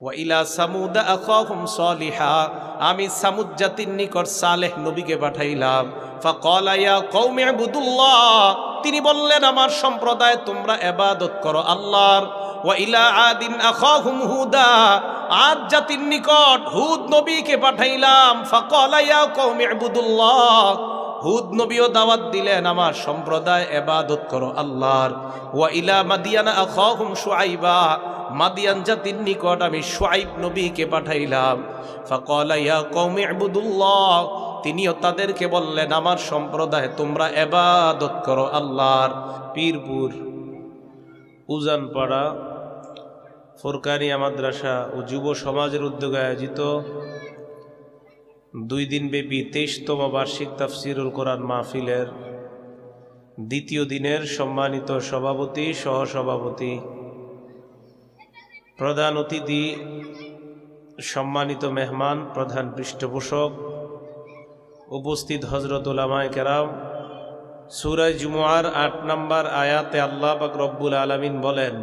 ওয়া ইলা সামুদ আখাহুম সালিহা, আমি সামুদ জাতির নিকট সালেহ নবীকে পাঠাইলাম। ফাকালা ইয়া কওমি ইবুদুল্লাহ, তিনি বললেন আমার সম্প্রদায় তোমরা ইবাদত করো আল্লাহর। ওয়া ইলা আদিন আখাহুম হুদা, আদ জাতির নিকট হুদ নবীকে পাঠাইলাম। ফাকালা ইয়া কওমি ইবুদুল্লাহ, হুদ নবীও দাওয়াত দিলেন আমার সম্প্রদায় ইবাদত করো আল্লাহর। ওয়া ইলা মাদিয়ানা আখাহুম শুআইবা, মাদিয়ান জাতির নিকট আমি শুআইব নবীকে পাঠাইলাম। ফাকালা ইয়া কওমি ইবুদুল্লাহ, তিনিও তাদেরকে বললেন আমার সম্প্রদায় তোমরা ইবাদত করো আল্লাহর। পীরপুর উজানপাড়া ফুরকানিয়া মাদ্রাসা ও যুব সমাজের উদ্যোগে আয়োজিত 2 দিনব্যাপী 23তম বার্ষিক তাফসিরুল কোরআন মাহফিলের দ্বিতীয় দিনের সম্মানিত সভাপতি, সহসভাপতি, প্রধান অতিথি, সম্মানিত মেহমান, প্রধান পৃষ্ঠপোষক, উপস্থিত হযরত উলামায়ে কেরাম, সূরা জুমুআর 8 নম্বর আয়াতে আল্লাহ পাক রব্বুল আলামিন বলেন,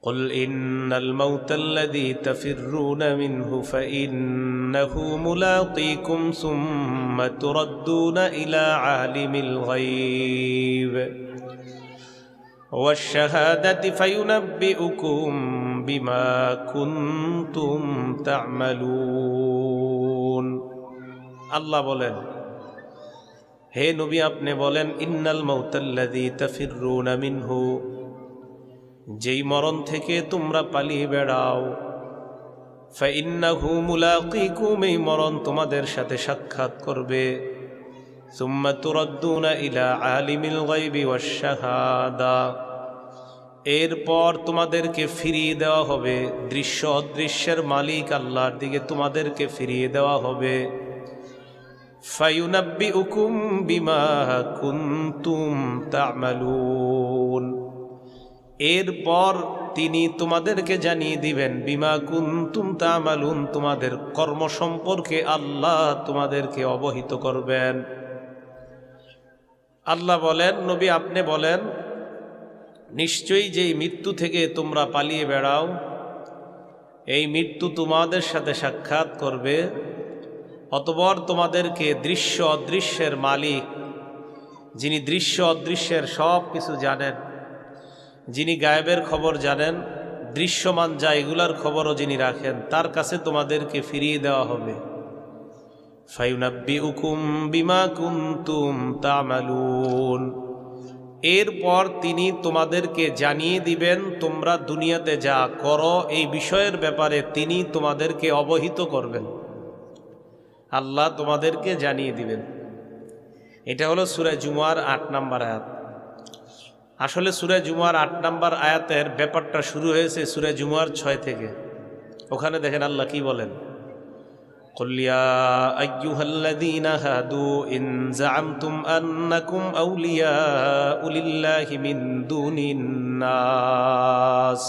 قل إن الموت الذي تفرون منه فإنه ملاقيكم ثم تردون إلى عالم الغيب والشهادة فينبئكم بما كنتم تعملون। আল্লাহ বলেন, হে নবী আপনি বলেন, ইন্নাল মাউতাল্লাযী তাফিররুনা মিনহু, যেই মরণ থেকে তোমরা পালিয়ে বেড়াও, ফাইন্নাহু মুলাকিকুম, এই মরণ তোমাদের সাথে সাক্ষাৎ করবে। সুম্মা তুরাদ্দুনা ইলা আলিমিল গায়বি ওয়াশ শাহাদা, এরপর তোমাদেরকে ফিরিয়ে দেওয়া হবে দৃশ্য অদৃশ্যের মালিক আল্লাহর দিকে, তোমাদেরকে ফিরিয়ে দেওয়া হবে। ফায়ুনাব্বিউকুম বিমা কুনতুম তা'মালুন, এরপর তিনি তোমাদেরকে জানিয়ে দিবেন, বিমা কুনতুম তা'মালুন, তোমাদের কর্ম সম্পর্কে আল্লাহ তোমাদেরকে অবহিত করবেন। আল্লাহ বলেন, নবী আপনি বলেন, নিশ্চয়ই যেই মৃত্যু থেকে তোমরা পালিয়ে বেড়াও, এই মৃত্যু তোমাদের সাথে সাক্ষাৎ করবে। অতঃপর তোমাদেরকে দৃশ্য অদৃশ্যের মালিক, যিনি দৃশ্য অদৃশ্যের সব কিছু জানেন, যিনি গায়েবের খবর জানেন, দৃশ্যমান যা এগুলার খবরও যিনি রাখেন, তার কাছে তোমাদেরকে ফিরিয়ে দেওয়া হবে। ফায়ুনাব্বিউকুম বিমা কুনতুম তা'মালুন, এরপর তিনি তোমাদেরকে জানিয়ে দিবেন তোমরা দুনিয়াতে যা করো এই বিষয়ের ব্যাপারে তিনি তোমাদেরকে অবহিত করবেন, আল্লাহ তোমাদেরকে জানিয়ে দিবেন। এটা হলো সূরা জুমুআর 8 নম্বর আয়াত। আসলে সূরা জুমুআর 8 নম্বর আয়াতের ব্যাপারটা শুরু হয়েছে সূরা জুমুআর 6 থেকে। ওখানে দেখেন আল্লাহ কি বলেন, قل يا أيها الذين هادوا إن زعمتم أنكم أولياء لله من دون الناس,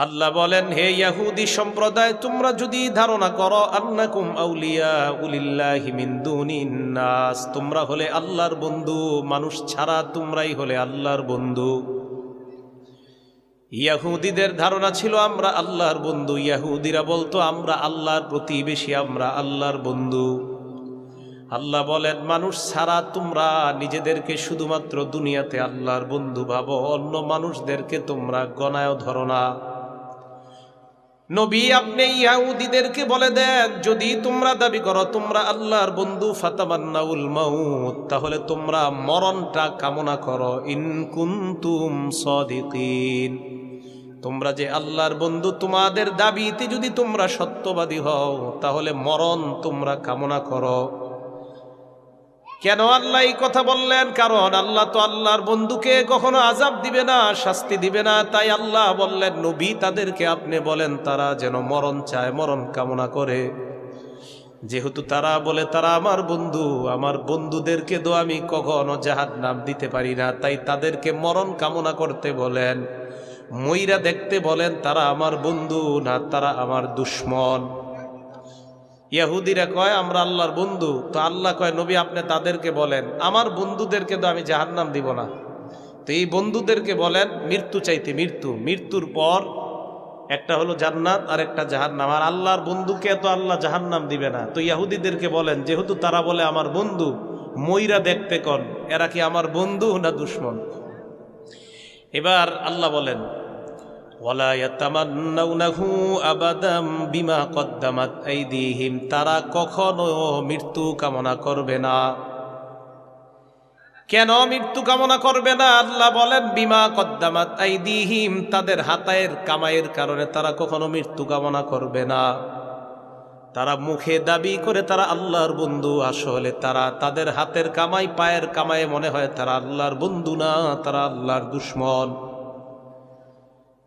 আল্লাহ বলেন, হে ইহুদি সম্প্রদায়, তোমরা যদি ধারণা করো আন্নাকুম আউলিয়াউ লিল্লাহি মিন দুনিন নাস, তোমরা হলে আল্লাহর বন্ধু, মানুষ ছাড়া তোমরাই হলে আল্লাহর বন্ধু। ইহুদিদের ধারণা ছিল আমরা আল্লাহর বন্ধু, ইহুদিরা বলতো আমরা আল্লাহর প্রতিবেশী, আমরা আল্লাহর বন্ধু। আল্লাহ বলেন, মানুষ ছাড়া তোমরা নিজেদেরকে শুধুমাত্র দুনিয়াতে আল্লাহর বন্ধু ভাবো, অন্য মানুষদেরকে তোমরা গণায়ও ধরো না। নবী আপনি ইহুদিদেরকে বলে দেন, যদি তোমরা দাবি করো তোমরা আল্লাহর বন্ধু, ফাতামান্নাউল মাউত, তাহলে তোমরা মরণটা কামনা করো। ইন কুনতুম সাদিকিন, তোমরা যে আল্লাহর বন্ধু তোমাদের দাবিতে যদি তোমরা সত্যবাদী হও, তাহলে মরণ তোমরা কামনা করো। কেন আল্লাহ এই কথা বললেন? কারণ আল্লাহ তো আল্লাহর বন্ধুকে কখনো আযাব দিবে না, শাস্তি দিবে না। তাই আল্লাহ বললেন, নবী তাদেরকে আপনি বলেন তারা যেন মরণ চায়, মরণ কামনা করে। যেহেতু তারা বলে তারা আমার বন্ধু, আমার বন্ধুদেরকে তো আমি কখনো জাহান্নাম দিতে পারি না, তাই তাদেরকে মরণ কামনা করতে বলেন, মইরা দেখতে বলেন তারা আমার বন্ধু না তারা আমার দুশমন। ইহুদিরা কয় আমরা আল্লাহর বন্ধু, তো আল্লাহ কয় নবী আপনি তাদেরকে বলেন আমার বন্ধুদেরকে তো আমি জাহান্নাম দিব না, তো এই বন্ধুদেরকে বলেন মৃত্যু চাইতে, মৃত্যুর পর একটা হলো জান্নাত আর একটা জাহান্নাম। আর আল্লাহর বন্ধুকে তো আল্লাহ জাহান্নাম দিবে না। তো ইহুদিদেরকে বলেন, যেহেতু তারা বলে আমার বন্ধু, মইরা দেখতে কোন এরা কি আমার বন্ধু না দুশ্মন। এবার আল্লাহ বলেন ওয়ালা ইয়াতামান্নাউনাহু আবাদাম বিমা কদ্দামাত আইদিহিম, তারা কখনো মৃত্যু কামনা করবে না। কেন মৃত্যু কামনা করবে না? আল্লাহ বলেন বিমা কদ্দামাত আইদিহিম, তাদের হাতের কামাইয়ের কারণে তারা কখনো মৃত্যু কামনা করবে না। তারা মুখে দাবি করে তারা আল্লাহর বন্ধু, আসলে তারা তাদের হাতের কামাই পায়ের কামায়ে মনে হয় তারা আল্লাহর বন্ধু না, তারা আল্লাহর দুশ্মন।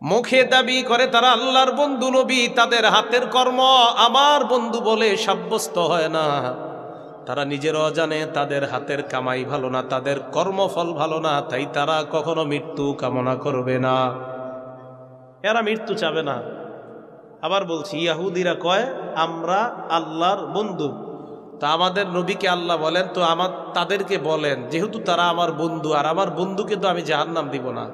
মুখে দাবি করে তারা আল্লাহর বন্ধু নবী, তাদের হাতের কর্ম আমার বন্ধু বলে সাব্যস্ত হয় না। তারা নিজেরও জানে তাদের হাতের কামাই ভালো না, তাদের কর্মফল ভালো না, তাই তারা কখনো মৃত্যু কামনা করবে না। এরা মৃত্যু চাবে না। আবার বলছি, ইহুদিরা কয় আমরা আল্লাহর বন্ধু। তা আমাদের নবীকে আল্লাহ বলেন, তো তাদেরকে বলেন যেহেতু তারা আমার বন্ধু আর আমার বন্ধুকে তো আমি জাহান্নাম দিব না,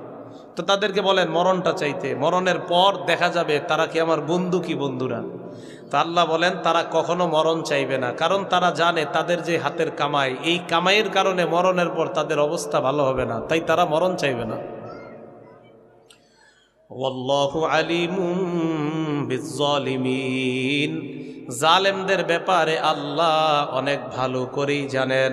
তো তাদেরকে বলেন মরণটা চাইতে, মরণের পর দেখা যাবে তারা কি আমার বন্ধু কি বন্ধুরা। তা আল্লাহ বলেন তারা কখনো মরণ চাইবে না, কারণ তারা জানে তাদের যে হাতের কামাই, এই কামাইয়ের কারণে মরণের পর তাদের অবস্থা ভালো হবে না, তাই তারা মরণ চাইবে না। ওয়াল্লাহু আলিমুম বিজ্জালিমিন, জালেমদের ব্যাপারে আল্লাহ অনেক ভালো করেই জানেন।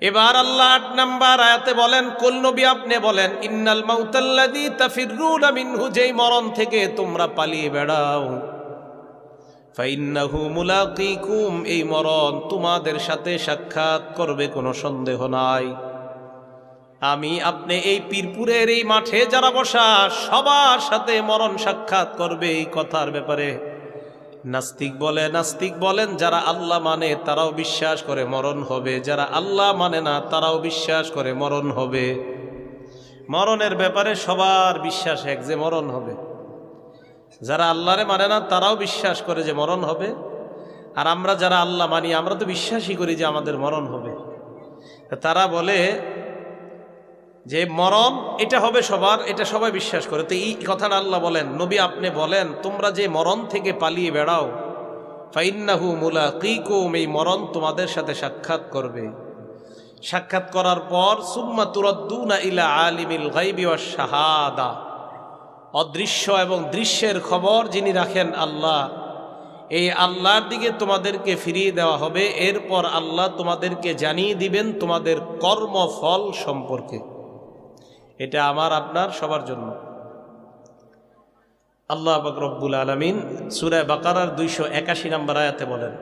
এবার আল্লাহ ৮ নাম্বার আয়াতে বলেন, কুল নবী আপনি বলেন ইন্নাল মাউতাল্লাযী তাফিররুনা মিনহু, যেই মরণ থেকে তোমরা পালিয়ে বেড়াও, ফাইন্নাহু মুলাকীকুম, এই মরণ তোমাদের সাথে সাক্ষাৎ করবে, কোনো সন্দেহ নাই। আমি আপনি এই পীরপুরের এই মাঠে যারা বসা সবার সাথে মরণ সাক্ষাৎ করবে, এই কথার ব্যাপারে নাস্তিক বলেন যারা আল্লাহ মানে তারাও বিশ্বাস করে মরণ হবে, যারা আল্লাহ মানে না তারাও বিশ্বাস করে মরণ হবে। মরণের ব্যাপারে সবার বিশ্বাস এক যে মরণ হবে। যারা আল্লাহরে মানে না তারাও বিশ্বাস করে যে মরণ হবে, আর আমরা যারা আল্লাহ মানি আমরা তো বিশ্বাসই করি যে আমাদের মরণ হবে। তারা বলে যে মরণ এটা হবে সবার, এটা সবাই বিশ্বাস করে। তো এই কথাটা আল্লাহ বলেন নবী আপনি বলেন তোমরা যে মরণ থেকে পালিয়ে বেড়াও, ফাইন্নাহু মুলাকীকুম, এই মরণ তোমাদের সাথে সাক্ষাৎ করবে। সাক্ষাৎ করার পর সুম্মা তুরাদ্দুনা ইলা আলিমিল গায়বি ওয়াশ শাহাদা, অদৃশ্য এবং দৃশ্যের খবর যিনি রাখেন আল্লাহ, এই আল্লাহর দিকে তোমাদেরকে ফিরিয়ে দেওয়া হবে। এরপর আল্লাহ তোমাদেরকে জানিয়ে দিবেন তোমাদের কর্মফল সম্পর্কে। এটা আমার আপনার সবার জন্য। আল্লাহ পাক রব্বুল আলামিন সূরা বাকারার 281 নম্বর আয়াতে বলেন,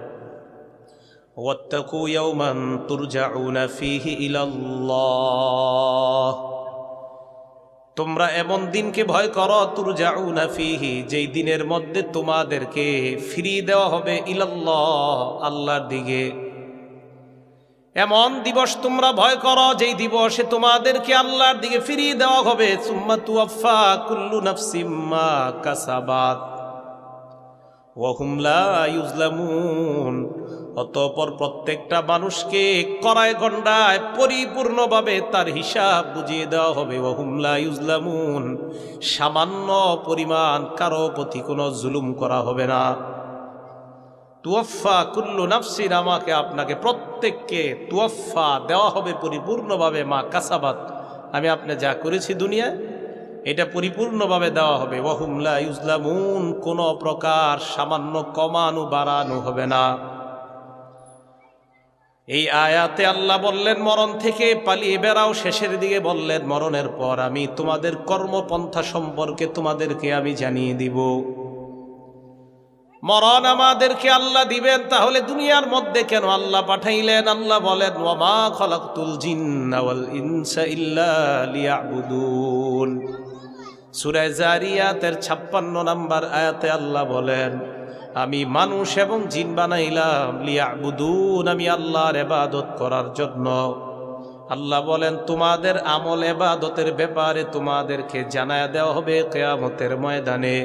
ওয়াত্তাকু ইয়াওমান তুরজাউনা ফীহি ইলাল্লাহ, তোমরা এমন দিনকে ভয় করো, তুরজাউনা ফীহি, যেই দিনের মধ্যে তোমাদেরকে ফিরিয়ে দেওয়া হবে, ইলাল্লাহ, আল্লাহর দিকে। এমন দিবস তোমরা ভয় করো যেই দিবসে তোমাদেরকে আল্লাহর দিকে ফিরিয়ে দেওয়া হবে। সুম্মা তুওয়াফা কুল্লু নাফসিম মা কাসাবাত ওয়া হুম লা ইউজলামুন, অতঃপর প্রত্যেকটা মানুষকে কড়ায় গণ্ডায় পরিপূর্ণভাবে তার হিসাব বুঝিয়ে দেওয়া হবে। ওয়া হুম লা ইউজলামুন, সামান্য পরিমাণ কারো প্রতি কোনো জুলুম করা হবে না। তুয়াফা কুল্লু নাফসিন, আমাকে আপনাকে প্রত্যেককে তুয়াফা দেওয়া হবে পরিপূর্ণভাবে, মা কাসাবাত, আমি আপনি যা করেছি দুনিয়ায় এটা পরিপূর্ণভাবে দেওয়া হবে। ওয়া হুম লা ইউজলামুন, কোনো প্রকার সামান্য কমানো বাড়ানো হবে না। এই আয়াতে আল্লাহ বললেন মরণ থেকে পালিয়ে বেড়াও, শেষের দিকে বললেন মরণের পর আমি তোমাদের কর্মপন্থা সম্পর্কে তোমাদেরকে আমি জানিয়ে দিব। মরণ আমাদেরকে আল্লাহ দিবেন, তাহলে দুনিয়ার মধ্যে কেন আল্লাহ পাঠাইলেন? আল্লাহ বলেন ওয়া মা খালাকতুল জিন্না ওয়াল ইনসা ইল্লা লিয়াবুদুন, সূরা জারিয়াতের 56 নম্বর আয়াতে আল্লাহ বলেন আমি মানুষ এবং জিন বানাইলাম লিয়াবুদুন, আমি আল্লাহর ইবাদত করার জন্য। আল্লাহ বলেন তোমাদের আমল ইবাদতের ব্যাপারে তোমাদেরকে জানায়া দেওয়া হবে কিয়ামতের ময়দানে।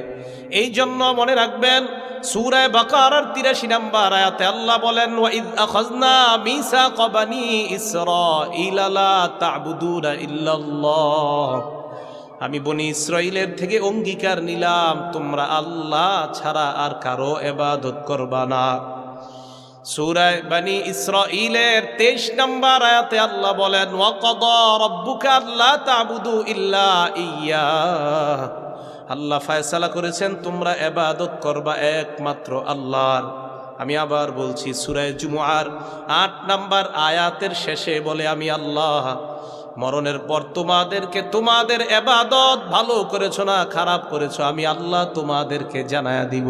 এই জন্য মনে রাখবেন, সূরা বাকারার ৮৩ নম্বর আয়াতে আল্লাহ বলেন, ওয়া ইয আখাযনা মিসাকা বানি ইসরাঈলা লা তা'বুদুনা ইল্লাল্লাহ। আমি বনি ইসরাইলের থেকে অঙ্গীকার নিলাম তোমরা আল্লাহ ছাড়া আর কারো ইবাদত করবা না। সূরা বনি ইসরাঈলের ২৩ নম্বর আয়াতে আল্লাহ বলেন, ওয়া ক্বাদা রাব্বুকা আল্লা তা'বুদু ইল্লা ইয়্যাহ। আল্লাহ ফয়সালা করেছেন তোমরা ইবাদত করবা একমাত্র আল্লাহর। আমি আবার বলছি, সূরা জুমুআর ৮ নম্বর আয়াতের শেষে বলে, আমি আল্লাহ মরণের পর তোমাদেরকে তোমাদের ইবাদত ভালো করেছো না খারাপ করেছো আমি আল্লাহ তোমাদেরকে জানায়া দিব।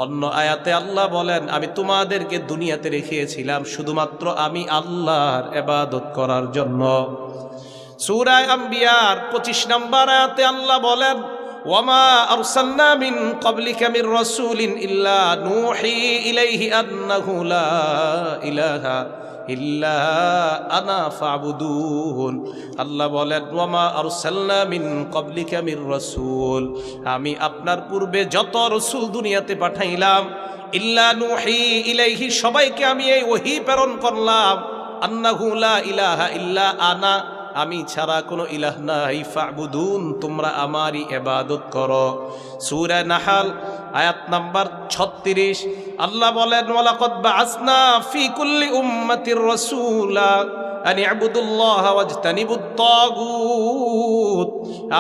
অন্য আয়াতে আল্লাহ বলেন, আমি তোমাদেরকে দুনিয়াতে রেখেছিলাম শুধুমাত্র আমি আল্লাহর ইবাদত করার জন্য। সূরা আম্বিয়ার ২৫ নম্বর আয়াতে আল্লাহ বলেন, ওয়ামা আরসালনা মিন ক্বাবলিকা মির রাসূলিন ইল্লা নূহি ইলাইহি আন্নাহু লা ইলাহা ইল্লা আনা ফা'বুদুন। আল্লাহ বলেন, ওয়ামা আরসালনা মিন ক্বাবলিকা মির রাসূল, আমি আপনার পূর্বে যত রাসূল দুনিয়াতে পাঠাইলাম, ইল্লা নূহি ইলাইহি, সবাইকে আমি এই ওহী প্রেরণ করলাম, আন্নাহু লা ইলাহা ইল্লা আনা, আমি ছাড়া কোনো ইলাহ নাই, ফা'বুদুন, তোমরা আমারই ইবাদত করো। সূরা নাহল আয়াত নাম্বার ৩৬ আল্লাহ বলেন, ওয়ালাকাদ বাআসনা ফি কুল্লি উম্মাতির রাসূলা আন ইবুদুল্লাহ ওয়াজতানিবুত তাগুত।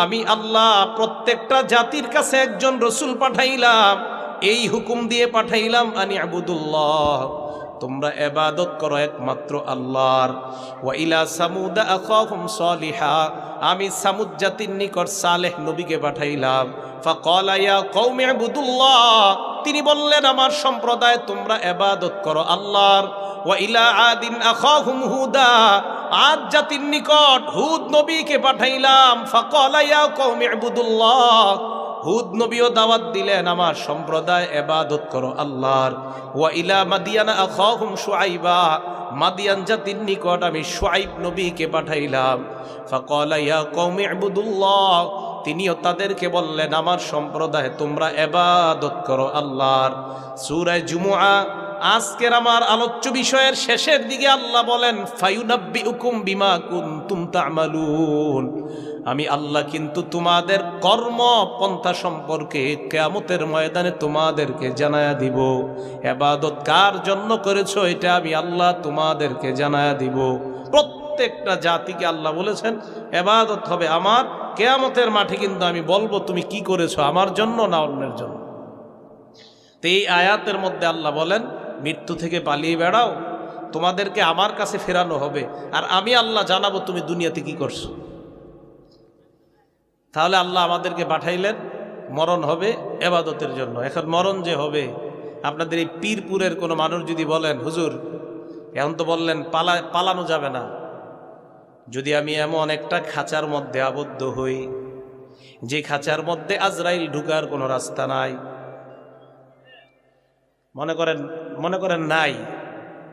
আমি আল্লাহ প্রত্যেকটা জাতির কাছে একজন রাসূল পাঠাইলাম, এই হুকুম দিয়ে পাঠাইলাম, আন ইবুদুল্লাহ, তোমরা ইবাদত করো একমাত্র আল্লাহর। ওয়া ইলা সামুদ আখাহুম সালিহা, আমি সামুদ জাতির নিকট সালেহ নবীকে পাঠাইলাম। ফাকালা ইয়া কওমি ইবুদুল্লাহ, তিনি বললেন আমার সম্প্রদায় তোমরা ইবাদত করো আল্লাহর। ওয়া ইলা আদিন আখাহুম হুদা, আদ জাতির নিকট হুদ নবীকে পাঠাইলাম। ফাকালা ইয়া কওমি ইবুদুল্লাহ, হুদ নবীও দাওয়াত দিলেন আমার সম্প্রদায় ইবাদত করো আল্লাহর। ওয়া ইলা মাদিয়ানা আখাহুম শুআইবা, মাদিয়ান জাতির নিকট আমি শুআইব নবীকে পাঠাইলাম। ফাকালা ইয়া কওমি ইবুদুল্লাহ, তিনিও তাদেরকে বললেন আমার সম্প্রদায় তোমরা ইবাদত করো আল্লাহর। সূরা জুমুআ আজকের আমার আলোচ্য বিষয়ের শেষের দিকে আল্লাহ বলেন, ফায়ুনাব্বিউকুম বিমা কুনতুম তা'মালুন, আমি আল্লাহ কিন্তু তোমাদের কর্ম পন্থা সম্পর্কে কিয়ামতের ময়দানে তোমাদেরকে জানায়া দিব। ইবাদত কার জন্য করেছো এটা আমি আল্লাহ তোমাদেরকে জানায়া দিব। প্রত্যেকটা জাতিকে আল্লাহ বলেছেন ইবাদত হবে আমার, কিয়ামতের মাঠে কিন্তু আমি বলবো তুমি কি করেছো, আমার জন্য না অন্যের জন্য। তো এই আয়াতের মধ্যে আল্লাহ বলেন, মৃত্যু থেকে পালিয়ে বেড়াও, তোমাদেরকে আমার কাছে ফেরানো হবে, আর আমি আল্লাহ জানাবো তুমি দুনিয়াতে কি করছো। তাহলে আল্লাহ আমাদেরকে পাঠাইলেন, মরণ হবে ইবাদতের জন্য। এখন মরণ যে হবে, আপনাদের এই পীরপুরের কোনো মানুষ যদি বলেন, হুজুর এখন তো বললেন পালানো যাবে না, যদি আমি এমন একটা খাঁচার মধ্যে আবদ্ধ হই যে খাঁচার মধ্যে আজরাইল ঢুকার কোনো রাস্তা নাই, মনে করেন নাই,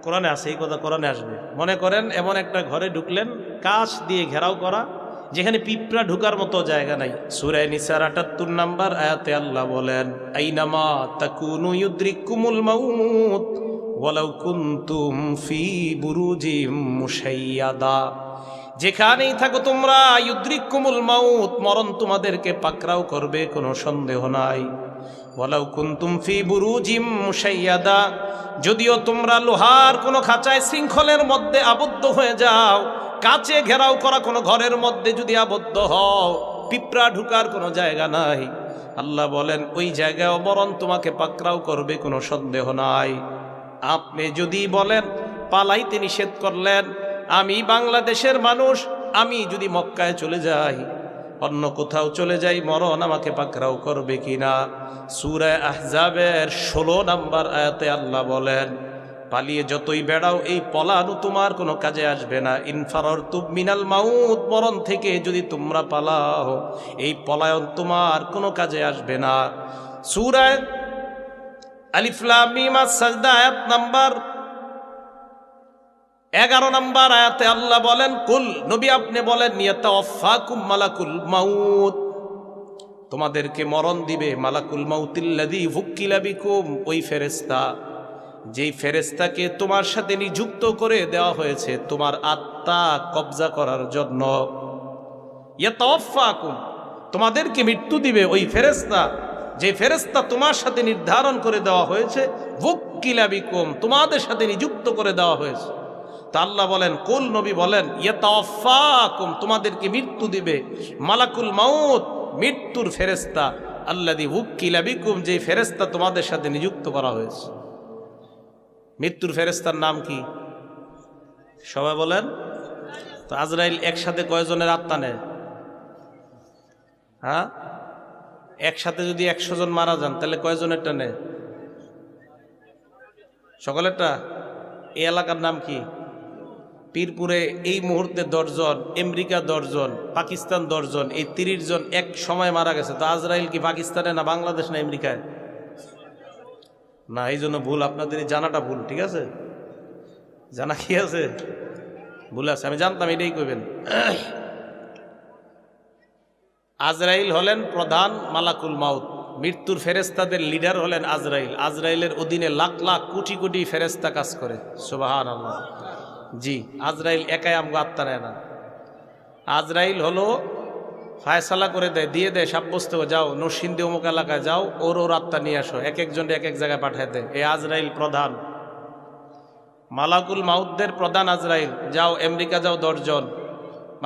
কোরআনে আছে এই কথা, কোরআনে আসবে। মনে করেন এমন একটা ঘরে ঢুকলেন, কাঁচ দিয়ে ঘেরাও করা, যেখানে পিঁপড়া ঢুকার মতো জায়গা নাই। সূরা নিসার ৭৮ নম্বর আয়াতে আল্লাহ বলেন, আইনামা তাকুনু ইউদরিকুমুল মাউত ওয়ালাউ কুনতুম ফি বুরুজিম মুশাইয়াদা, যেখানেই থাকো তোমরা, ইউদরিকুমুল মাউত, মরণ তোমাদেরকে পাকড়াও করবে, কোনো সন্দেহ নাই। ওয়ালাউ কুনতুম ফি বুরুজিম মুশাইয়াদা, যদিও তোমরা লোহার কোনো খাঁচায় শৃঙ্খলের মধ্যে আবদ্ধ হয়ে যাও, কাচে ঘেরাও করা কোনো ঘরের মধ্যে যদি আবদ্ধ হও, পিঁপড়া ঢুকার কোনো জায়গা নাই, আল্লাহ বলেন ওই জায়গায় মরণ তোমাকে পাকড়াও করবে, কোনো সন্দেহ নাই। আপনি যদি বলেন পালাইতে নিষেধ করলেন, আমি বাংলাদেশের মানুষ, আমি যদি মক্কায় চলে যাই, অন্য কোথাও চলে যাই, মরণ আমাকে পাকড়াও করবে কিনা। সূরা আহজাবের ১৬ নম্বর আয়াতে আল্লাহ বলেন, পালিয়ে যতই বেড়াও এই পলানো তোমার কোনো কাজে আসবে না। ইনফারারতুম মিনাল মাউত, মরণ থেকে যদি তোমরা পালাও, এই পলায়ন তোমার কোনো কাজে আসবে না। সূরা আলিফ লাম মিম আস-সাজদা আয়াত নাম্বার 11 নম্বর আয়াতে আল্লাহ বলেন, কুল, নবী আপনি বলেন, ইয়াতাওয়াফাকুম মালাকুল মাউত, তোমাদেরকে মরণ দিবে মালাকুল মাউতিল্লাযী ওয়ুক্কিলা বিকুম, ওই ফেরেশতা, যেই ফেরেশতাকে তোমার সাথে নিযুক্ত করে দেওয়া হয়েছে তোমার আত্মা কবজা করার জন্য। ইয়াতাওয়াফাকুম, তোমাদেরকে মৃত্যু দিবে ওই ফেরেশতা, যে ফেরেশতা তোমার সাথে নির্ধারণ করে দেওয়া হয়েছে, ওয়ুক্কিলা বিকুম, তোমাদের সাথে নিযুক্ত করে দেওয়া হয়েছে। তা আল্লাহ বলেন, কুল, নবী বলেন, ইয়াতাওয়াফাকুম, তোমাদেরকে মৃত্যু দিবে মালাকুল মাউত, মৃত্যুর ফেরেশতা, আল্লাযী ওয়ুক্কিলা বিকুম, যে ফেরেশতা তোমাদের সাথে নিযুক্ত করা হয়েছে। মৃত্যুর ফেরেশতার নাম কি? সবাই বলেন তো। আজরাইল একসাথে কয়জনের আত্মা নেয়? হ্যাঁ, একসাথে যদি 100 জন মারা যান তাহলে কয়জনেরটা নেয়? সকলেরটা। এই এলাকার নাম কি? পীরপুরে এই মুহূর্তে 10 জন, আমেরিকা 10 জন, পাকিস্তান 10 জন, এই 30 জন এক সময় মারা গেছে। তো আজরাইল কি পাকিস্তানে না বাংলাদেশ না আমেরিকায়? না, এই জন্য ভুল, আপনাদের এই জানাটা ভুল। ঠিক আছে, জানা কি আছে, ভুল আছে, আমি জানতাম এটাই কইবেন। আজরাইল হলেন প্রধান মালাকুল মাউত, মৃত্যুর ফেরেশতাদের লিডার হলেন আজরাইল। আজরাইলের অধীনে লাখ লাখ কোটি কোটি ফেরেশতা কাজ করে। সুবহানাল্লাহ। জি, আজরাইল একাই আমগো আত্মা নেয় না। আজরাইল হলো ফায়সালা করে দেয়, দিয়ে দেয়, সাব্যস্ত যাও নরসিংদী অমুক এলাকায় যাও, ওর আত্মা নিয়ে আসো, এক একজন এক এক জায়গায় পাঠায় দেয়। এই আজরাইল প্রধান, মালাকুল মাউতদের প্রধান আজরাইল। যাও আমেরিকা যাও 10 জন,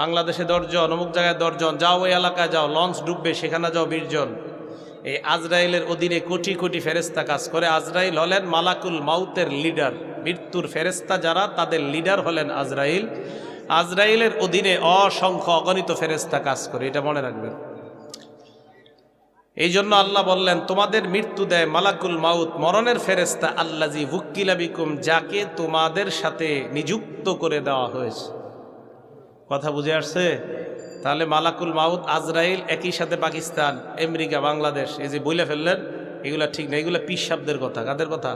বাংলাদেশে 10 জন, অমুক জায়গায় 10 জন, যাও ওই এলাকায় যাও, লঞ্চ ডুববে সেখানে যাও 20 জন। এই আজরাইলের অধীনে কোটি কোটি ফেরেশতা কাজ করে। আজরাইল হলেন মালাকুল মাউতের লিডার, মৃত্যুর ফেরেশতা যারা তাদের লিডার হলেন আজরাইল। আজরাইলের অধীনে অসংখ্য অগণিত ফেরেশতা কাজ করে, এটা মনে রাখবেন। এই জন্য আল্লাহ বললেন, তোমাদের মৃত্যু দেয় মালাকুল মাউত, মরণের ফেরেশতা, আল্লাযী ওয়ুক্কিলা বিকুম, যাকে তোমাদের সাথে নিযুক্ত করে দেওয়া হয়েছে। কথা বুঝে আসছে? তাহলে মালাকুল মাউত আজরাইল একই সাথে পাকিস্তান, আমেরিকা, বাংলাদেশ, এই যে বইলে ফেললেন, এগুলা ঠিক না। এগুলা পিসাবদের কথা। কাদের কথা?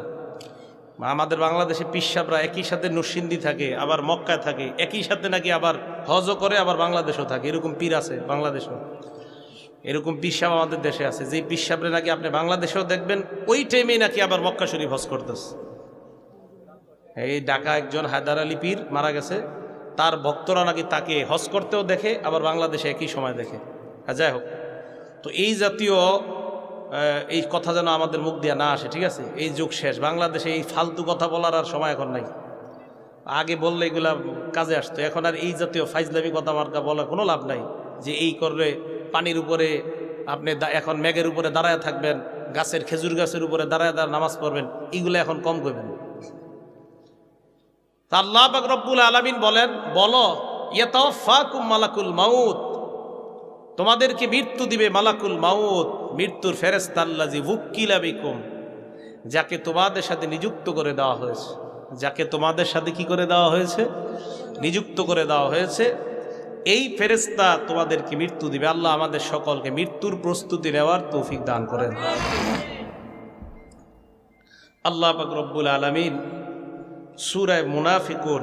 আমাদের বাংলাদেশে পিসাবরা একই সাথে নরসিংদী থাকে, আবার মক্কায় থাকে, একই সাথে নাকি আবার হজও করে, আবার বাংলাদেশও থাকে। এরকম পীর আছে বাংলাদেশও, এরকম পিসাব আমাদের দেশে আছে। যে পিসাবরে নাকি আপনি বাংলাদেশেও দেখবেন, ওই টাইমে নাকি আবার মক্কা শরীফ হজ করতেছে। এই ঢাকা একজন হায়দার আলী পীর মারা গেছে, তার ভক্তরা নাকি তাকে হজ করতেও দেখে, আবার বাংলাদেশে একই সময় দেখে। যাই হোক, তো এই জাতীয় এই কথা যেন আমাদের মুখ দিয়ে না আসে। ঠিক আছে, এই যুগ শেষ। বাংলাদেশে এই ফালতু কথা বলার আর সময় এখন নাই। আগে বললে এগুলা কাজে আসতো, এখন আর এই জাতীয় ফাইজলামি কথা মার্কা বলার কোনো লাভ নাই। যে এই করলে পানির উপরে আপনি এখন মেঘের উপরে দাঁড়ায় থাকবেন, গাছের খেজুর গাছের উপরে দাঁড়ায় নামাজ পড়বেন, এগুলো এখন কম করবেন। আল্লাহ পাক রব্বুল আলামিন বলেন, বলো, ইয়াতাওয়াফাকুম মালাকুল মাউত, তোমাদেরকে মৃত্যু দিবে মালাকুল মাউত, মৃত্যুর ফেরেশতা, আল্লাযী ওয়ুক্কিলা বিকুম, যাকে তোমাদের সাথে নিযুক্ত করে দেওয়া হয়েছে। যাকে তোমাদের সাথে কি করে দেওয়া হয়েছে? নিযুক্ত করে দেওয়া হয়েছে। এই ফেরেশতা তোমাদেরকে মৃত্যু দিবে। আল্লাহ আমাদের সকলকে মৃত্যুর প্রস্তুতি নেওয়ার তৌফিক দান করেন। আল্লাহ পাক রব্বুল আলামিন সূরা মুনাফিকুন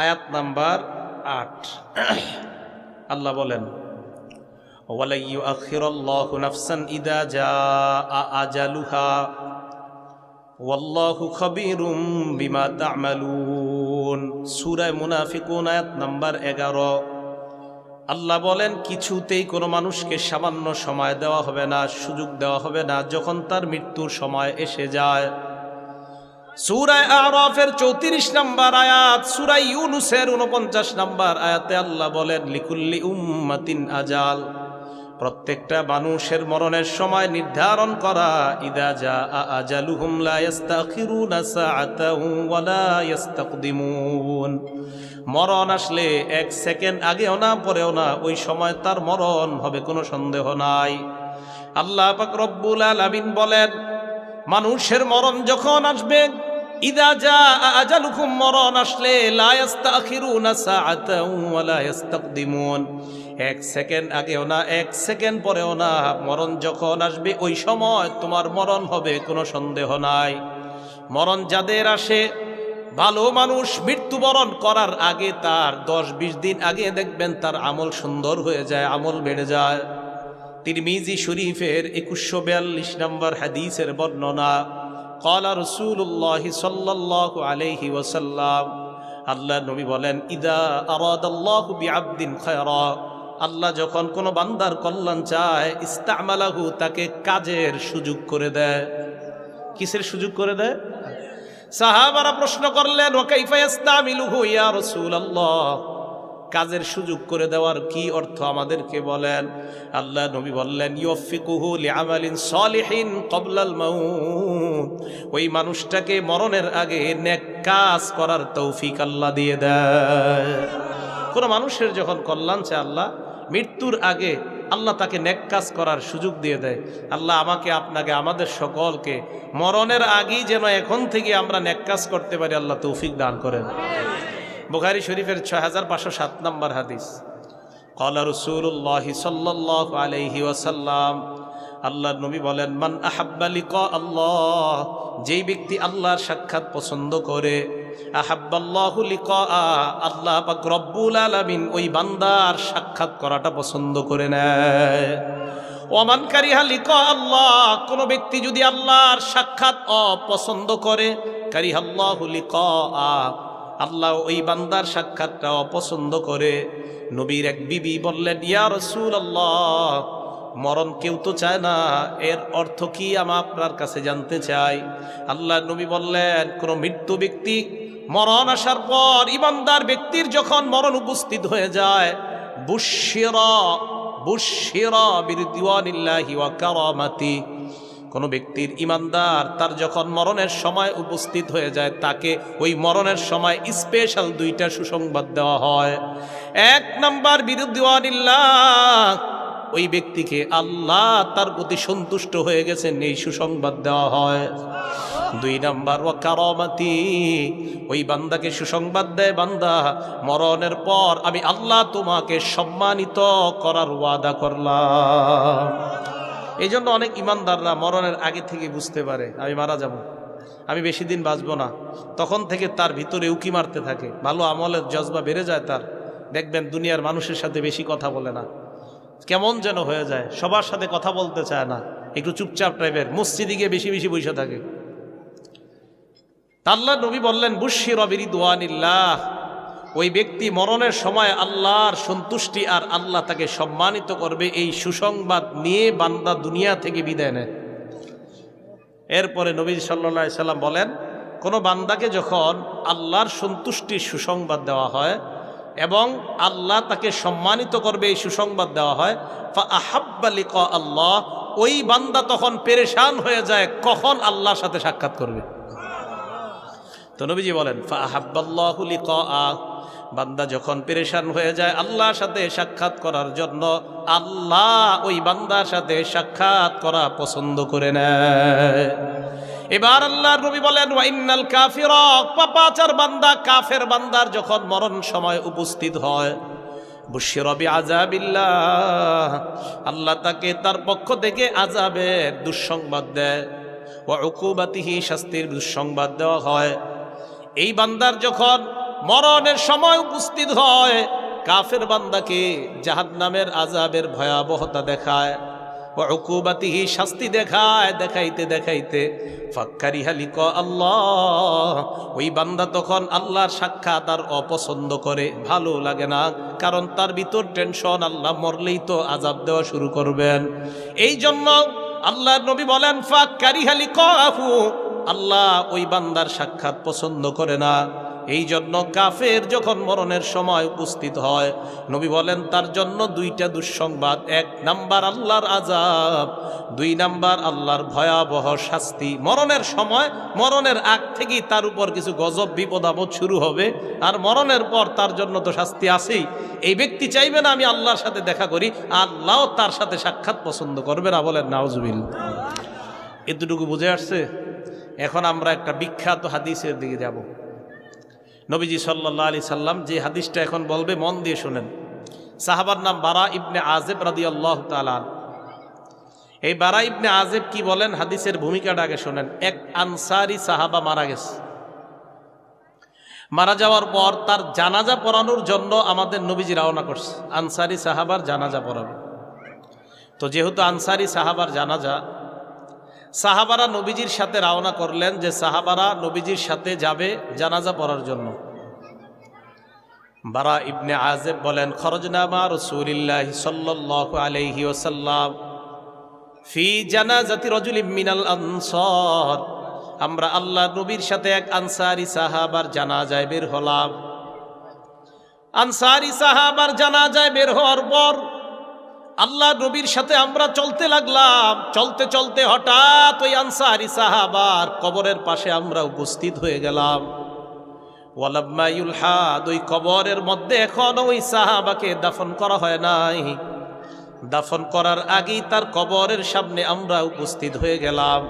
আয়াত নাম্বার 8 আল্লাহ বলেন, ওয়ালা ইউআখিরুল্লাহু নাফসান ইযা জাআ আজালুহা ওয়াল্লাহু খাবীরুম বিমা তা'মালুন। সূরা মুনাফিকুন আয়াত নাম্বার 11। আল্লাহ বলেন, কিছুতেই কোনো মানুষকে সামান্য সময় দেওয়া হবে না, সুযোগ দেওয়া হবে না যখন তার মৃত্যুর সময় এসে যায়। সূরা আরাফের 34 নম্বর আয়াত, সূরা ইউনূসের 49 নম্বর আয়াতে আল্লাহ বলেন, লিকুল্লি উম্মাতিন আজাল, প্রত্যেকটা মানুষের মরণের সময় নির্ধারণ করা। ইদা জাআ আজালুহুম লা ইস্তাখিরুনা সাআতাও ওয়া লা ইস্তাকদিমুন। মরণ আসলে 1 সেকেন্ড আগেও না পরেও না, ওই সময় তার মরণ হবে, কোনো সন্দেহ নাই। আল্লাহ পাক রব্বুল আলামিন বলেন, মানুষের মরণ যখন আসবে, ইদা জাআ আজালুহুম, মরণ আসলে, লা ইস্তাখিরুনা সাআতাও ওয়া লা ইস্তাকদিমুন, 1 সেকেন্ড আগেও না 1 সেকেন্ড পরেও না, মরণ যখন আসবে ওই সময় তোমার মরণ হবে, কোনো সন্দেহ নাই। মরণ যাদের আসে ভালো মানুষ মৃত্যুবরণ করার আগে তার 10-20 দিন আগে দেখবেন তার আমল সুন্দর হয়ে যায়, আমল বেড়ে যায়। তিরমিজি শরীফের 2142 নম্বর হাদিসের বর্ণনা, ক্বালা রাসূলুল্লাহ সাল্লাল্লাহু আলাইহি ওয়াসাল্লাম, আল্লাহ নবী বলেন, ইদা আরাদাল্লাহু বিআবদিন খায়রা, আল্লাহ যখন কোনো বান্দার কল্যাণ চায়, ইস্তামালাহু, তাকে কাজের সুযোগ করে দেয়। কিসের সুযোগ করে দেয়? সাহাবারা প্রশ্ন করলেন, ওয়া কাইফা ইস্তামিলুহু ইয়া রাসূলুল্লাহ, কাজের সুযোগ করে দেওয়ার কি অর্থ আমাদেরকে বলেন। আল্লাহ নবী বললেন, ইউফিকুহু লিআমালিন সালিহিন ক্বাবলাল মাউত, ওই মানুষটাকে মরণের আগে নেক কাজ করার তৌফিক আল্লাহ দিয়ে দেয়। কোন মানুষের যখন কল্যাণ চায় আল্লাহ, মৃত্যুর আগে আল্লাহ তাকে নেক কাজ করার সুযোগ দিয়ে দেয়। আল্লাহ আমাকে, আপনাকে, আমাদের সকলকে মরণের আগেই যেন এখন থেকে আমরা নেক কাজ করতে পারি, আল্লাহ তৌফিক দান করেন। বুখারী শরীফের 6507 নম্বর হাদিস, ক্বালা রাসূলুল্লাহ সাল্লাল্লাহু আলাইহি ওয়াসাল্লাম, আল্লাহর নবী বলেন, মান আহাব্বা লিকা আল্লাহ, যেই ব্যক্তি আল্লাহর সাক্ষাৎ পছন্দ করে, আহাব্বাল্লাহু লিকা, আল্লাহ পাক রব্বুল আলামিন ওই বান্দার সাক্ষাৎ করাটা পছন্দ করে নেয়। ওমান কারিহা লিকা আল্লাহ, কোন ব্যক্তি যদি আল্লাহর সাক্ষাৎ অপছন্দ করে, কারিহাল্লাহু লিকা, আল্লাহ ওই বান্দার সাক্ষাৎটা অপছন্দ করে। নবীর এক বিবি বললেন, ইয়া রাসূলুল্লাহ, মরণ কেউ তো চায় না, এর অর্থ কি আমি আপনার কাছে জানতে চাই। আল্লাহ নবী বললেন, কোন মৃত্যু ব্যক্তি মরণ আসার পর ঈমানদার ব্যক্তির যখন মরণ উপস্থিত হয়ে যায়, বুশশিরা বিরিদওয়ানিল্লাহি ওয়া কারামাতি, কোন ব্যক্তির ঈমানদার তার যখন মরণের সময় উপস্থিত হয়ে যায়, তাকে ওই মরণের সময় স্পেশাল 2টা সুসংবাদ দেওয়া হয়। 1 নাম্বার বিরিদওয়ানিল্লাহ, ওই ব্যক্তিকে আল্লাহ তার প্রতি সন্তুষ্ট হয়ে গেছেন, এই সুসংবাদ দেওয়া হয়। 2 নাম্বার ওয়া কারামাতি, ওই বান্দাকে সুসংবাদ দেয়, বান্দা মরণের পর আমি আল্লাহ তোমাকে সম্মানিত করার ওয়াদা করলাম। এই জন্য অনেক ইমানদাররা মরণের আগে থেকে বুঝতে পারে আমি মারা যাব, আমি বেশি দিন বাঁচব না, তখন থেকে তার ভিতরে উকি মারতে থাকে, ভালো আমলের জজবা বেড়ে যায় তার। দেখবেন দুনিয়ার মানুষের সাথে বেশি কথা বলে না, কেমন যেন হয়ে যায়, সবার সাথে কথা বলতে চায় না, একটু চুপচাপ টাইপের, মসজিদে গিয়ে বেশি বেশি বসে থাকে। আল্লাহ নবী বললেন, বুশশিরা বিরিদওয়ানিল্লাহ, ওই ব্যক্তি মরণের সময় আল্লাহর সন্তুষ্টি আর আল্লাহ তাকে সম্মানিত করবে, এই সুসংবাদ নিয়ে বান্দা দুনিয়া থেকে বিদায় নেয়। এরপরে নবী সাল্লাল্লাহু আলাইহি সাল্লাম বলেন, কোন বান্দাকে যখন আল্লাহর সন্তুষ্টির সুসংবাদ দেওয়া হয় এবং আল্লাহ তাকে সম্মানিত করবে এই সুসংবাদ দেওয়া হয়, ফা আহাব্বা লিকা আল্লাহ, ওই বান্দা তখন পেরেশান হয়ে যায় কখন আল্লাহর সাথে সাক্ষাৎ করবে। তো নবীজি বলেন, ফা আহাব্বাল্লাহু লিকা, বান্দা যখন পেরেশান হয়ে যায় আল্লাহর সাথে সাক্ষাৎ করার জন্য, আল্লাহ ওই বান্দার সাথে সাক্ষাৎ করা পছন্দ করে নেয়। এবার আল্লাহর নবী বলেন, ওয়া ইন্নাল কাফিরা, পাপাচার বান্দা, কাফের বান্দার যখন মরণ সময় উপস্থিত হয়, বুশশিরা বিআযাবিল্লাহ, আল্লাহ তাকে তার পক্ষ থেকে আযাবের দুঃসংবাদ দেয়, ওয়া উকুবাতিহি, শাস্তির দুঃসংবাদ দেওয়া হয়। এই বান্দার যখন মরণের সময় উপস্থিত হয়, কাফের বান্দাকে জাহান্নামের আযাবের ভয়াবহতা দেখায়, ওয়া উকুবাতিহি, শাস্তি দেখায়, দেখাইতে দেখাইতে ফাক্কারিহা লিকা আল্লাহ, ওই বান্দা তখন আল্লাহর সাক্ষাৎ আর অপছন্দ করে, ভালো লাগে না, কারণ তার ভিতর টেনশন, আল্লাহ মরলেই তো আযাব দেওয়া শুরু করবেন। এই জন্য আল্লাহর নবী বলেন, ফাক্কারিহা লিকাহু, আল্লাহ ওই বান্দার সাক্ষাৎ পছন্দ করে না। এই জন্য কাফের যখন মরণের সময় উপস্থিত হয়, নবী বলেন তার জন্য 2টা দুঃসংবাদ, 1 নাম্বার আল্লাহর আযাব, 2 নাম্বার আল্লাহর ভয়াবহ শাস্তি। মরণের সময়, মরণের আগ থেকেই তার উপর কিছু গজব বিপদ আপদ শুরু হবে, আর মরণের পর তার জন্য তো শাস্তি আছেই। এই ব্যক্তি চাইবে না আমি আল্লাহর সাথে দেখা করি, আল্লাহও তার সাথে সাক্ষাৎ পছন্দ করবে না। বলেন নাউজুবিল্লাহ। এতটুকু বুঝে আসছে? এখন আমরা একটা বিখ্যাত হাদিসের দিকে যাব। নবীজি সাল্লাল্লাহু আলাইহি সাল্লাম যে হাদিসটা এখন বলবে, মন দিয়ে শুনেন। সাহাবার নাম বারা ইবনে আযিব রাদিয়াল্লাহু তাআলা। এই বারা ইবনে আযিব কি বলেন, হাদিসের ভূমিকাটা আগে শুনেন। এক আনসারি সাহাবা মারা গেছে, মারা যাওয়ার পর তার জানাজা পড়ানোর জন্য আমাদের নবীজি রওনা করছে, আনসারি সাহাবার জানাজা পড়াবে। তো যেহেতু আনসারি সাহাবার জানাজা, সাহাবারা নবীজির সাথে রওনা করলেন যে সাহাবারা নবীজির সাথে যাবে জানাজা পড়ার জন্য। বারা ইবনে আযিব বলেন, খরজনা মা রাসূলিল্লাহি সাল্লাল্লাহু আলাইহি ওয়াসাল্লাম ফি জানাজাতি রাজুলিন মিনাল আনসার, আমরা আল্লাহর নবীর সাথে এক আনসারি সাহাবার জানাজায় বের হলাম। আনসারি সাহাবার জানাজায় বের হওয়ার পর আল্লাহ নবীর সাথে আমরা চলতে লাগলাম। চলতে চলতে হঠাৎ ওই আনসারি সাহাবার কবরের পাশে আমরা উপস্থিত হয়ে গেলাম। ওয়ালাম্মা ইউলহাদ, ওই কবরের মধ্যে এখনো ওই সাহাবাকে দাফন করা হয় নাই। দাফন করার আগেই তার কবরের সামনে আমরা উপস্থিত হয়ে গেলাম।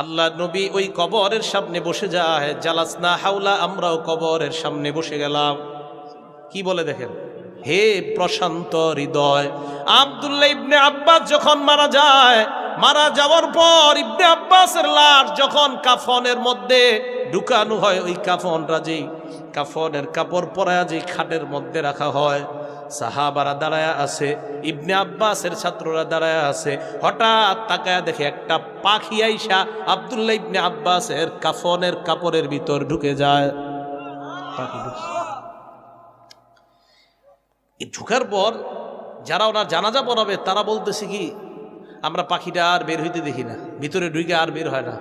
আল্লাহ নবী ওই কবরের সামনে বসে যায়, জালাসনা হাওলা, আমরাও কবরের সামনে বসে গেলাম। কি বলে দেখেন, হে প্রশান্ত হৃদয়। আব্দুল্লাহ ইবনে আব্বাস যখন মারা যায়, মারা যাওয়ার পর ইবনে আব্বাসের লাশ যখন কাফনের মধ্যে ঢুকানো হয়, ওই কাফনটা যেই কাফনের কাপড় পরায়া যেই খাটের মধ্যে রাখা হয়, সাহাবারা দাঁড়ায়া আছে, ইবনে আব্বাসের ছাত্ররা দাঁড়ায়া আছে। হঠাৎ তাকায়া দেখে একটা পাখি আইসা আব্দুল্লাহ ইবনে আব্বাসের কাফনের কাপড়ের ভিতর ঢুকে যায়। পাখি ঢুকার পর যারা ওনার জানাজা পড়াবে তারা বলতেছে কি, আমরা পাখিটা আর বের হইতে দেখি না, ভিতরে ঢুকে আর বের হয় না।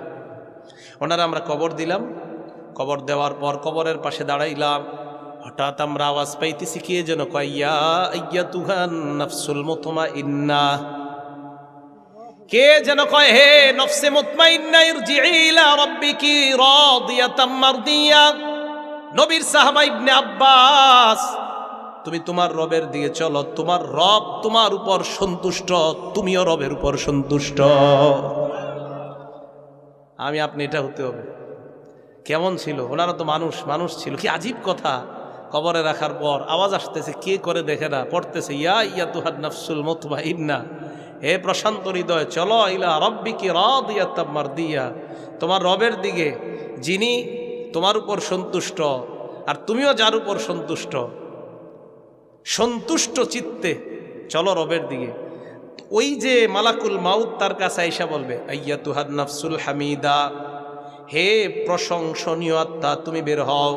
ওনারা আমরা কবর দিলাম। কবর দেওয়ার পর কবরের পাশে দাঁড়াইলাম। হঠাৎ আমরা আওয়াজ পাইতেছি, কে যেন কয়, ইয়া আইয়াতুহান নাফসুল মুতমাইন্না, কে যেন কয়, হে নফসে মুতমাইন্না, ইরজিই ইলা রাব্বিকি রাদিয়াতাম মারদিয়া। নবীর সাহাবা ইবনে আব্বাস, তুমি তোমার রবের দিকে চলো, তোমার রব তোমার উপর সন্তুষ্ট, তুমিও রবের উপর সন্তুষ্ট। আমি আপনি এটা হতে হবে। কেমন ছিল, ওনারা তো মানুষ, মানুষ ছিল। কি আজীব কথা, কবরে রাখার পর আওয়াজ আসতেছে, কে করে দেখে না, পড়তেছে, ইয়া আইয়াতুহান নাফসুল মুতমাইন্না, হে প্রশান্ত হৃদয়, চলো ইলা রাব্বিকি রাদিয়াতাম মারদিয়া, তোমার রবের দিকে, যিনি তোমার উপর সন্তুষ্ট আর তুমিও যার উপর সন্তুষ্ট, সন্তুষ্ট চিত্তে চলো রবের দিকে। ওই যে মালাকুল মাউত তার কাছে আইসা বলবে, আইয়াতুহান নাফসুল হামিদা, হে প্রশংসনীয় আত্মা, তুমি বের হও।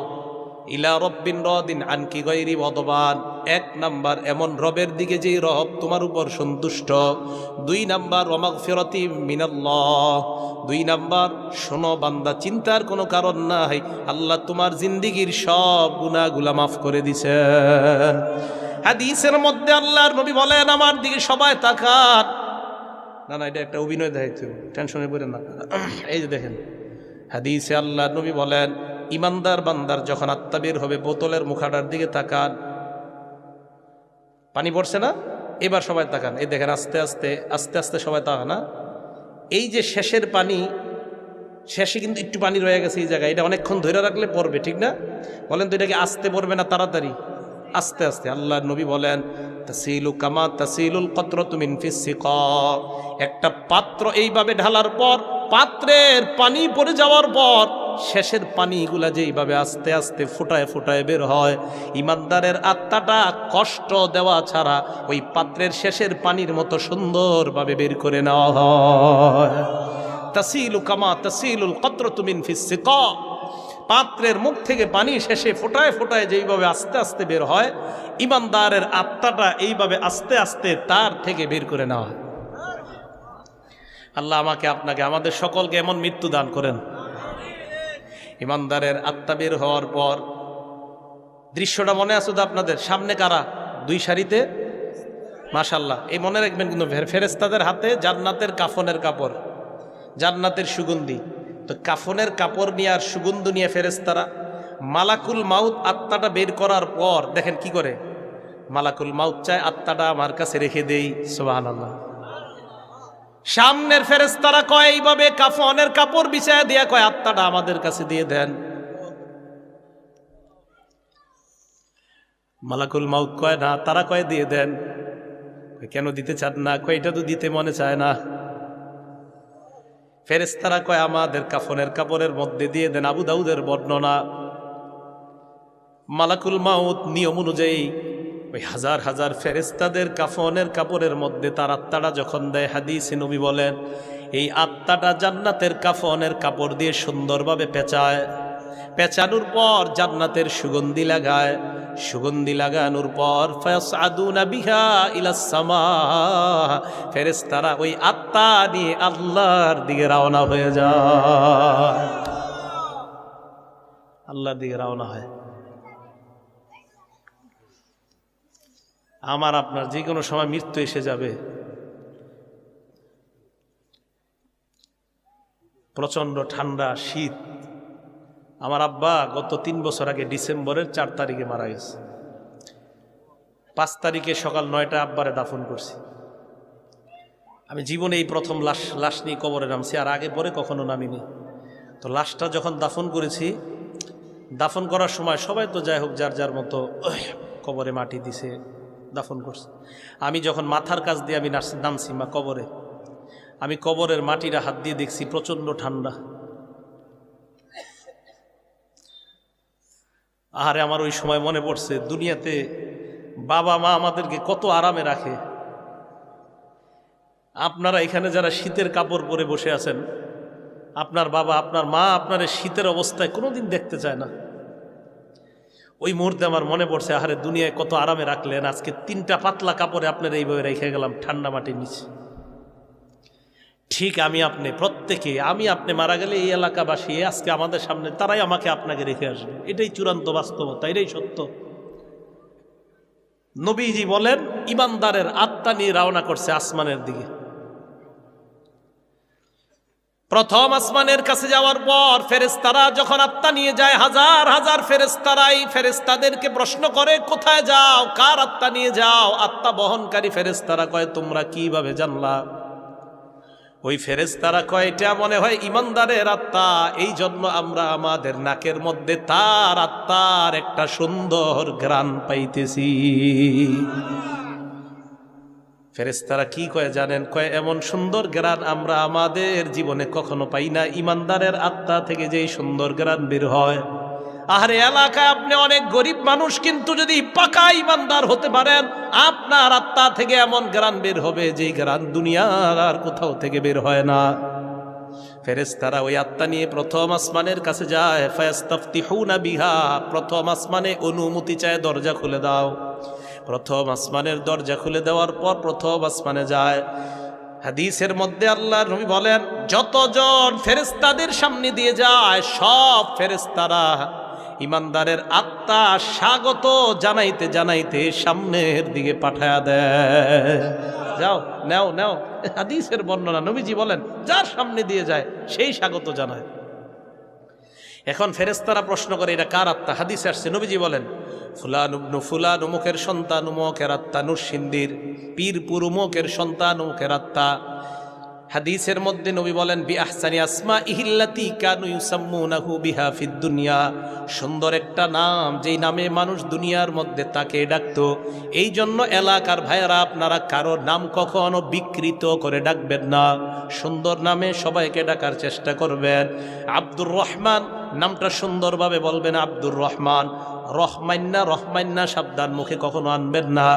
ইলা রব্বিন রাদিন আনকি গায়রি ওয়াদবান, এক নাম্বার এমন রবের দিকে যেই রব তোমার উপর সন্তুষ্ট। 2 নাম্বার ওয়া মাগফিরাতি মিনাল্লাহ, 2 নাম্বার শোনো বান্দা, চিন্তার কোনো কারণ নাই, আল্লাহ তোমার জিন্দেগীর সব গুনাহগুলা মাফ করে দিয়েছেন। হাদিসের মধ্যে আল্লাহর নবী বলেন, আমার দিকে সবাই তাকান। না না, এটা একটা অভিনয় দেখাইতে, টেনশনে পড়েন না। এই যে দেখেন হাদিসে আল্লাহর নবী বলেন, ইমানদার বান্দার যখন আত্মা বের হবে, বোতলের মুখাটার দিকে তাকান, পানি পড়ছে না, এবার সবাই তাকান। এই দেখেন আস্তে আস্তে আস্তে আস্তে সবাই তাকান না। এই যে শেষের পানি, শেষে কিন্তু একটু পানি রয়ে গেছে এই জায়গায়, এটা অনেকক্ষণ ধরে রাখলে পড়বে, ঠিক না? বলেন তো, এটাকে আস্তে পড়বে না তাড়াতাড়ি? আস্তে আস্তে। আল্লাহর নবী বলেন, তাসিলু কামা তাসিলুল কতরাতু মিন ফিস সিকা, একটা পাত্র এইভাবে ঢালার পর, পাত্রের পানি পড়ে যাওয়ার পর শেষের পানিগুলা যেইভাবে আস্তে আস্তে ফোটায় ফোটায় বের হয়, ইমানদারের আত্মাটা কষ্ট দেওয়া ছাড়া ওই পাত্রের শেষের পানির মতো সুন্দরভাবে বের করে নেওয়া হয়। তাসিলু কামা তাসিলুল কতরাতু মিন ফিস সিকা, পাত্রের মুখ থেকে পানি শেষে ফোটায় ফোটায় যেইভাবে আস্তে আস্তে বের হয়, ইমানদারের আত্মাটা এইভাবে আস্তে আস্তে তার থেকে বের করে নেওয়া হয়। আল্লাহ আমাকে আপনাকে আমাদের সকলকে এমন মৃত্যু দান করেন। ইমানদারের আত্মা বের হওয়ার পর দৃশ্যটা মনে আছে তো আপনাদের? সামনে কারা? 2 সারিতে, মাশাআল্লাহ। এই মনে রাখবেন কিন্তু, ফেরেশতাদের হাতে জান্নাতের কাফনের কাপড়, জান্নাতের সুগন্ধি। তো কাফনের কাপড় নিয়ে আর সুগন্ধি নিয়ে ফেরেশতারা মালাকুল মাউত আত্মাটা বের করার পর দেখেন কি করে। মালাকুল মাউত চায় আত্মাটা আমার কাছে রেখে দেই। সুবহানাল্লাহ। সামনের ফেরেশতারা কয় এইভাবে কাফনের কাপড় বিছায়া দিয়া কয়, আত্মাটা আমাদের কাছে দিয়ে দেন। মালাকুল মাউত কয় না, তারা কয় দিয়ে দেন। কেন দিতে চান না? কয় এটা তো দিতে মনে চায় না। ফেরেশতারা কয় আমাদের কাফনের কাপড়ের মধ্যে দিয়ে দেন। আবু দাউদের বর্ণনা, মালাকুল মাউত নিয়ম অনুযায়ী ওই হাজার হাজার ফেরেশতাদের কাফনের কাপড়ের মধ্যে তার আত্মাটা যখন দেয়, হাদিসে নবী বলেন এই আত্মাটা জান্নাতের কাফনের কাপড় দিয়ে সুন্দরভাবে পেঁচায়, পেঁচানোর পর জান্নাতের সুগন্ধি লাগায়, সুগন্ধি লাগানোর পর ফায়াসআদুনা বিহা ইলাস সামা, ফেরেশতারা ওই আত্মা নিয়ে আল্লাহর দিকে রওনা হয়ে যায়, আল্লাহর দিকে রওনা হয়। আমার আপনার যে কোনো সময় মৃত্যু এসে যাবে, প্রচন্ড ঠান্ডা শীত। আমার আব্বা গত 3 বছর আগে ডিসেম্বরের 4 তারিখে মারা গেছে। 5 তারিখে সকাল 9টায় আব্বারে দাফন করছি। আমি জীবনে এই প্রথম লাশ নিয়ে কবরে নামছি, আর আগে পরে কখনো নামিনি। তো লাশটা যখন দাফন করেছি, দাফন করার সময় সবাই তো যাই হোক যার যার মতো কবরে মাটি দিছে, দাফন করছে। আমি যখন মাথার কাছ দিয়ে আমি নামছি কবরে, আমি কবরের মাটিরা হাত দিয়ে দেখছি প্রচন্ড ঠান্ডা। আরে আমার ওই সময় মনে পড়ছে দুনিয়াতে বাবা মা আমাদেরকে কত আরামে রাখে। আপনারা এখানে যারা শীতের কাপড় পরে বসে আছেন, আপনার বাবা আপনার মা আপনার শীতের অবস্থায় কোনোদিন দেখতে চায় না। ওই মুহূর্তে আমার মনে পড়ছে, আরে দুনিয়ায় কত আরামে রাখলেন, আজকে 3টা পাতলা কাপড়ে আপনার এইভাবে রেখে গেলাম ঠান্ডা মাটির নিচে। ঠিক আমি আপনি প্রত্যেকে, আমি আপনি মারা গেলে এই এলাকাবাসী আজকে আমাদের সামনে তারাই আমাকে আপনাকে রেখে আসবে। এটাই চূড়ান্ত বাস্তবতা, এটাই সত্য। নবীজি বলেন ইমানদারের আত্মা নিয়ে রওনা করছে আসমানের দিকে। প্রথম আসমানের কাছে যাওয়ার পর ফেরেশতারা যখন আত্মা নিয়ে যায়, হাজার হাজার ফেরেশতারাই ফেরেশতাদেরকে প্রশ্ন করে কোথায় যাও, কার আত্মা নিয়ে যাও। আত্মা বহনকারী ফেরেশতারা কয় তোমরা কিভাবে জানলা? ওই ফেরেশতারা কয় এটা মনে হয় ইমানদারের আত্মা, এই জন্য আমরা আমাদের নাকের মধ্যে তার আত্মার একটা সুন্দর ঘ্রাণ পাইতেছি। ফেরেশতারা কি কয় জানেন? কয় এমন সুন্দর ঘ্রাণ আমরা আমাদের জীবনে কখনো পাই না। ইমানদারের আত্মা থেকে যেই সুন্দর ঘ্রাণ বের হয়, আরে এলাকায় আপনি অনেক গরিব মানুষ, কিন্তু যদি পাকা ইমানদার হতে পারেন, আপনার আত্মা থেকে এমন ঘ্রাণ বের হবে যেই ঘ্রাণ দুনিয়ার আর কোথাও থেকে বের হয় না। ফেরেশতারা ওই আত্মা নিয়ে প্রথম আসমানের কাছে যায়। ফায়াস্তাফতিহুনা বিহা, প্রথম আসমানে অনুমতি চায়, দরজা খুলে দাও। প্রথম আসমানের দরজা খুলে দেওয়ার পর প্রথম আসমানে যায়। হাদিসের মধ্যে আল্লাহর নবী বলেন যতজন ফেরেশতাদের সামনে দিয়ে যায়, সব ফেরেশতারা ইমানদারের আত্মা স্বাগত জানাইতে জানাইতে সামনের দিকে পাঠায়া দেয়। যাও নাও নাও, হাদিসের বর্ণনা, নবীজি বলেন যার সামনে দিয়ে যায় সেই স্বাগত জানায়। এখন ফেরেশতারা প্রশ্ন করে এটা কার আত্মা? হাদিসে আসছে, নবীজি বলেন ফুলান ইবনু ফুলান উমুকের সন্তান উমুকের আত্মা, নুরসিন্দির পীরপুর উমুকের সন্তান উমুকের আত্মা। হাদিসের মধ্যে নবী বলেন বি আহসানি আসমাইহিল্লাতি কানু ইউসাম্মুনাহু বিহা ফিদ দুনিয়া, সুন্দর একটা নাম যেই নামে মানুষ দুনিয়ার মধ্যে তাকে ডাকতো। এই জন্য এলাকার ভাইয়েরা আপনারা কারো নাম কখনো বিকৃত করে ডাকবেন না, সুন্দর নামে সবাইকে ডাকার চেষ্টা করবেন। আব্দুর রহমান নামটা সুন্দরভাবে বলবেন, আব্দুর রহমান। রহমান্না সাবধান, মুখে কখনো আনবেন না।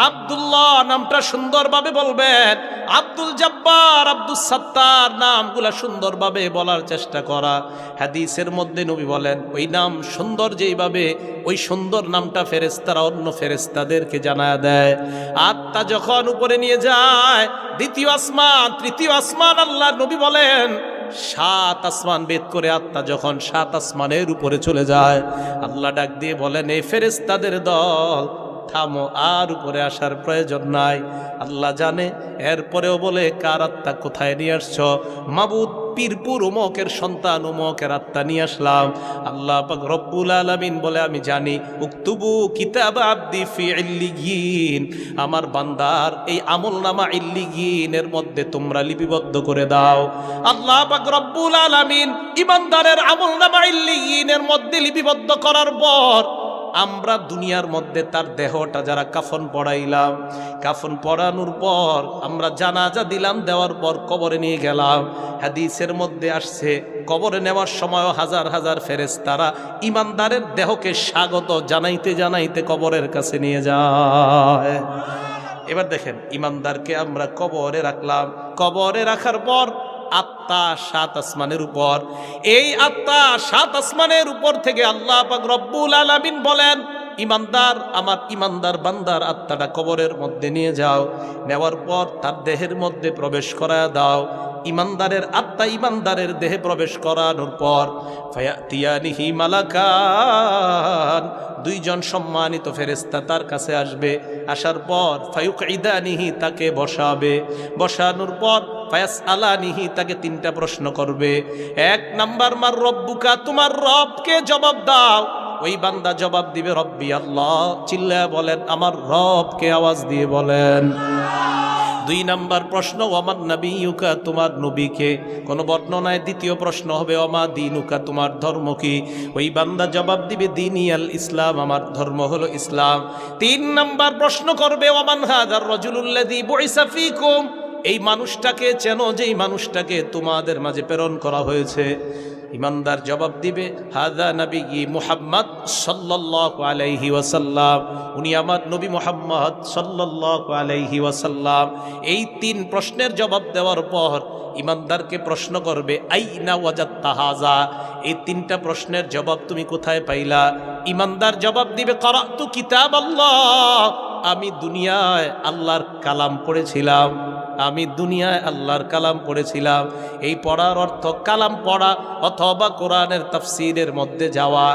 আব্দুল্লাহ নামটা সুন্দরভাবে বলবেন। আব্দুল জব্বার, আব্দুল সাত্তার নামগুলা সুন্দরভাবে বলার চেষ্টা করা। হাদিসের মধ্যে নবী বলেন ওই নাম সুন্দর যেইভাবে, ওই সুন্দর নামটা ফেরেশতারা অন্য ফেরেশতাদেরকে জানায় দেয়। আত্মা যখন উপরে নিয়ে যায় দ্বিতীয় আসমান, তৃতীয় আসমান, আল্লাহ নবী বলেন 7 আসমান ভেদ করে আত্মা যখন 7 আসমানের উপরে চলে যায়, আল্লাহ ডাক দিয়ে বলেন এই ফেরেশতাদের দল থামো, আর উপরে আসার প্রয়োজন নাই। আল্লাহ জানে, এরপরেও বলে কার আত্মা কোথায় নিয়ে আসছো? মাবুদ পীরপুর উমকের সন্তান উমকের আত্মা নিয়ে আসলাম। আল্লাহ পাক রব্বুল আলামিন বলে আমি জানি, উকতুবু কিতাব আবদি ফি ইল্লিয়িন, আমার বান্দার এই আমলনামা ইল্লিয়িনের মধ্যে তোমরা লিপিবদ্ধ করে দাও। আল্লাহ পাক রব্বুল আলামিন ইমানদারের আমলনামা ইল্লিয়িনের মধ্যে লিপিবদ্ধ করার পর আমরা দুনিয়ার মধ্যে তার দেহটা যারা কাফন পড়াইলাম, কাফন পড়ানোর পর আমরা জানাজা দিলাম, দেওয়ার পর কবরে নিয়ে গেলাম। হাদিসের মধ্যে আসছে কবরে নেওয়ার সময় হাজার হাজার ফেরেশতারা ইমানদারের দেহকে স্বাগত জানাইতে জানাইতে কবরের কাছে নিয়ে যায়। এবার দেখেন, ইমানদারকে আমরা কবরে রাখলাম, কবরে রাখার পর আত্মা 7 আসমানের উপর, এই আত্মা 7 আসমানের উপর থেকে আল্লাহ পাক রব্বুল আলামিন বলেন, ইমানদার, আমার ইমানদার বান্দার আত্মাটা কবরের মধ্যে নিয়ে যাও, নেওয়ার পর তার দেহের মধ্যে প্রবেশ করায় দাও। ইমানদারের আত্মা ইমানদারের দেহে প্রবেশ করানোর পর ফায়াতিয়ানিহি মালাকান, 2 জন সম্মানিত ফেরেশতা তার কাছে আসবে। আসার পর ফায়ুকঈদানিহি, তাকে বসাবে। বসানোর পর ফায়াসআলানিহি, তাকে 3টা প্রশ্ন করবে। 1 নাম্বার, মার রব্বুকা, তোমার রবকে জবাব দাও। ওই বান্দা জবাব দিবে রব্বি আল্লাহ, চিল্লায় বলেন আমার রবকে, আওয়াজ দিয়ে বলেন। 2 নাম্বার প্রশ্ন, ওয়ামান নাবিয়ুকা, তোমার নবীকে। কোন বর্ণনায় 2য় প্রশ্ন হবে ওমা দীনুকা, তোমার ধর্ম কি? ওই বান্দা জবাব দিবে দীনিয়াল ইসলাম, আমার ধর্ম হলো ইসলাম। 3 নাম্বার প্রশ্ন করবে ওয়ামান হাযার রাজুলুল্লাযী বুইসা ফীকুম, এই মানুষটাকে চেনো, যেই মানুষটাকে তোমাদের মাঝে প্রেরণ করা হয়েছে? ইমানদার জবাব দিবে হাযা নবী মুহাম্মদ সাল্লাল্লাহু আলাইহি ওয়াসাল্লাম, উনি আমার নবী মুহাম্মদ সাল্লাল্লাহু আলাইহি ওয়াসাল্লাম। এই 3 প্রশ্নের জবাব দেওয়ার পর ইমানদারকে প্রশ্ন করবে আইনা ওয়াজাদতা হাযা, এই 3টা প্রশ্নের জবাব তুমি কোথায় পাইলা? ইমানদার জবাব দিবে ক্বরাতু কিতাবাল্লাহ, আমি দুনিয়ায় আল্লাহর কালাম পড়েছিলাম, আমি দুনিয়ায় আল্লাহর কালাম পড়েছিলাম। এই পড়ার অর্থ কালাম পড়া অথবা কোরআনের তাফসীরের মধ্যে যাওয়া।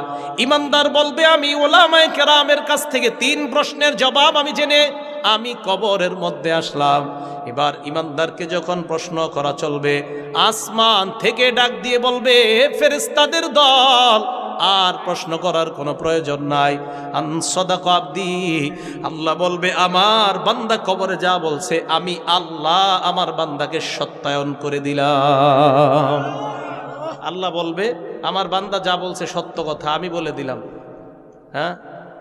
ইমানদার বলবে আমি উলামায়ে কেরামের কাছ থেকে 3 প্রশ্নের জবাব আমি জেনে আমি কবরের মধ্যে আসলাম। এবার ইমানদারকে যখন প্রশ্ন করা চলবে, আসমান থেকে ডাক দিয়ে বলবে ফেরেশতাদের দল, আর প্রশ্ন করার কোনো প্রয়োজন নাই। আনসাদাকা আব্দি, আল্লাহ বলবে আমার বান্দা কবরে যা বলছে আমি আল্লাহ আমার বান্দাকে সত্যায়ন করে দিলাম। আল্লাহ বলবে আমার বান্দা যা বলছে সত্য কথা, আমি বলে দিলাম। হ্যাঁ,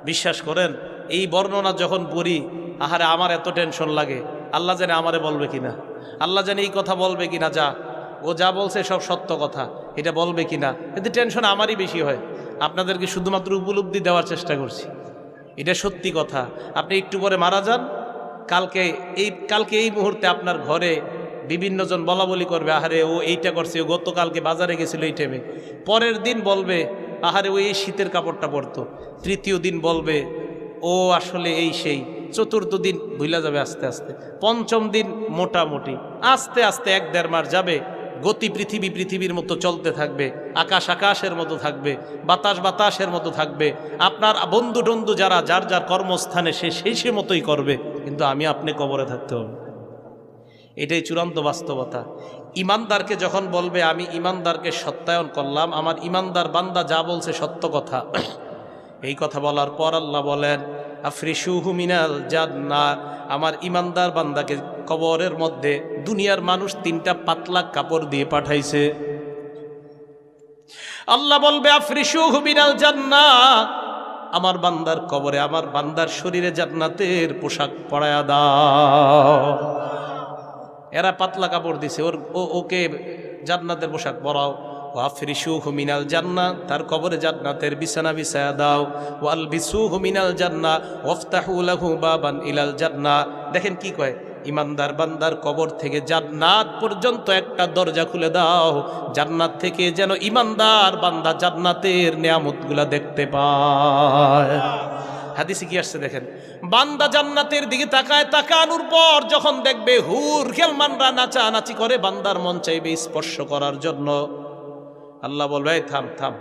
বিশ্বাস করেন, এই বর্ণনা যখন পড়ি, আহারে আমার এত টেনশন লাগে, আল্লাহ জানে আমারে বলবে কিনা, আল্লাহ জানে এই কথা বলবে কিনা, যা ও যা বলছে সব সত্য কথা, এটা বলবে কিনা, কিন্তু টেনশন আমারই বেশি হয়। আপনাদেরকে শুধুমাত্র উপলব্ধি দেওয়ার চেষ্টা করছি, এটা সত্যি কথা। আপনি একটু পরে মারা যান, কালকে এই মুহূর্তে আপনার ঘরে বিভিন্ন জন বলা বলি করবে, আহারে ও এইটা করছে, ও গতকালকে বাজারে গেছিল এই টাইমে। পরের দিন বলবে আহারে ও এই শীতের কাপড়টা পরতো। 3য় দিন বলবে ও আসলে এই সেই। 4র্থ দিন ভুলা যাবে আস্তে আস্তে। 5ম দিন মোটামুটি, আস্তে আস্তে 1-1.5 মাস যাবে। গতি পৃথিবীর মতো চলতে থাকবে, আকাশ আকাশের মতো থাকবে, বাতাস বাতাসের মতো থাকবে। আপনার বন্ধু টন্ধু যারা যার যার কর্মস্থানে সে মতোই করবে, কিন্তু আমি আপনি কবরে থাকতে হবে। এটাই চূড়ান্ত বাস্তবতা। ইমানদারকে যখন বলবে আমি ইমানদারকে সত্যায়ন করলাম, আমার ইমানদার বান্দা যা বলছে সত্য কথা, এই কথা বলার পর আল্লাহ বলেন আফরিশুহু মিনাল জান্নাহ, আমার ইমানদার বান্দাকে কবরের মধ্যে দুনিয়ার মানুষ 3টা পাতলা কাপড় দিয়ে পাঠাইছে। আল্লাহ বলবে আফরিশুহু মিনাল জান্নাহ, আমার বান্দার কবরে আমার বান্দার শরীরে জান্নাতের পোশাক পরায়া দাও। এরা পাতলা কাপড় দিছে, ওকে জান্নাতের পোশাক পরাও। ওয়াফরিশুহু মিনাল জান্নাহ, তার কবরে জান্নাতের বিছানা বিছায়া দাও। ওয়ালবিসুহু মিনাল জান্নাহ ওয়াফতাহু লাহু বাবান ইলাল জান্নাহ। দেখেন কি কয়, ইমানদার বান্দার কবর থেকে জান্নাত পর্যন্ত একটা দরজা খুলে দাও, জান্নাত থেকে যেন ইমানদার বান্দা জান্নাতের নিয়ামতগুলা দেখতে পায়। হাদিসে কি আসছে দেখেন, বান্দা জান্নাতের দিকে তাকায়, তাকানোর পর যখন দেখবে হুর খেলমানরা নাচানাচি করে, বান্দার মন চাইবে স্পর্শ করার জন্য। আল্লাহ বলবে থাম থাম,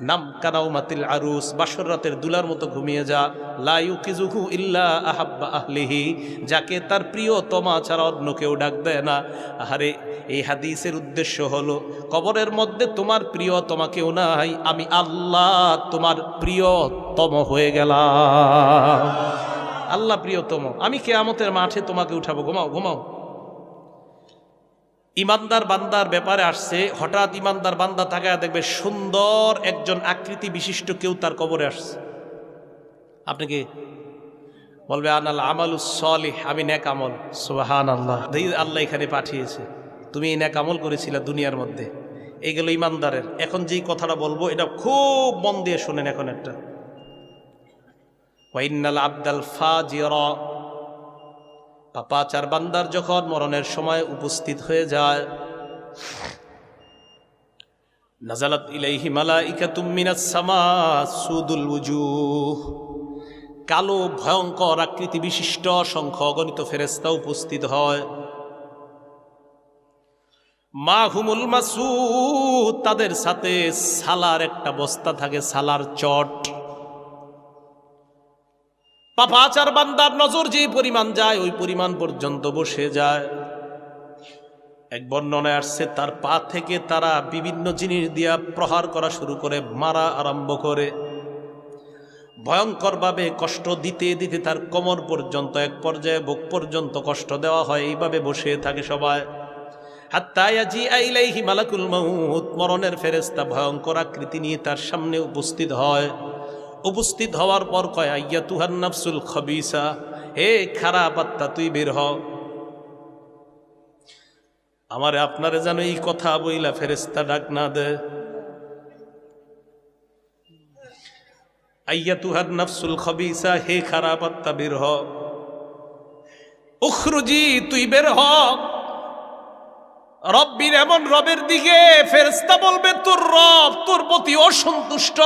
নাম কানাউমাতিল আরুস, বাসর রাতের দুলার মতো ঘুমিয়ে যা। লা ইউকিজুহু ইল্লা আহাব্বা আহলিহি, যাকে তার প্রিয়তমা ছাড়া অন্য কেউ ডাক দেয় না। আহারে, এই হাদিসের উদ্দেশ্য হলো কবরের মধ্যে তোমার প্রিয়তমা কেউ নাই, আমি আল্লাহ তোমার প্রিয়তম হয়ে গেলাম। আল্লাহ প্রিয়তম, আমি কিয়ামতের মাঠে তোমাকে উঠাবো, ঘুমাও ঘুমাও। ইমানদার বান্দার ব্যাপারে আসছে, হঠাৎ ইমানদার বান্দা তাকায় দেখবে সুন্দর একজন আকৃতি বিশিষ্ট কেউ তার কবরে আসছে। আপনি কি বলবে আনাল আমালুস সলিহ, আমি নেক আমল। সুবহানাল্লাহ, আল্লাহ এখানে পাঠিয়েছে, তুমি এই নেক আমল করেছিলে দুনিয়ার মধ্যে। এইগুলো ইমানদারের। এখন যেই কথাটা বলবো এটা খুব মন দিয়ে শুনেন। এখন একটা ওয়াইন্নাল আবদাল ফাজিরা, পাপাচার বান্দার যখন মরণের সময় উপস্থিত হয়ে যায়, নাজালাত ইলাইহি মালাইকাতুম মিনাস সামা সুদুল ওয়ুজুহ, কালো ভয়ঙ্কর আকৃতি বিশিষ্ট অসংখ্য অগণিত ফেরেশতা উপস্থিত হয়। মা হুমুল মাসুদ, তাদের সাথে সালার একটা বস্তা থাকে, সালার চট। পাপাচার বান্দার নজর যে পরিমাণ যায় ওই পরিমাণ পর্যন্ত বসে যায়। এক বর্ণনায় আসছে তার পা থেকে তারা বিভিন্ন জিনিস দিয়া প্রহার করা শুরু করে, মারা আরম্ভ করে। ভয়ঙ্করভাবে কষ্ট দিতে দিতে তার কোমর পর্যন্ত, এক পর্যায়ে বুক পর্যন্ত কষ্ট দেওয়া হয়। এইভাবে বসে থাকে সবাই। হাত্তা ইয়াজিআ ইলাইহি মালাকুল মাউত, মরণের ফেরেশতা ভয়ঙ্কর আকৃতি নিয়ে তার সামনে উপস্থিত হয়। উপস্থিত হওয়ার পর কয়, আইয়াতুহান নাফসুল খবিসা, হে খারাপ আত্মা তুই বের হ। আমারে আপনারে যেন এই কথা বইলা ফেরেশতা ডাক না দে। আইয়াতুহান নাফসুল খবিসা, হে খারাপ আত্মা বের হ। উখরুজি, তুই বের হ। রব্বির, এমন রবের দিকে ফেরেশতা বলবে তোর রব তোর প্রতি অসন্তুষ্ট।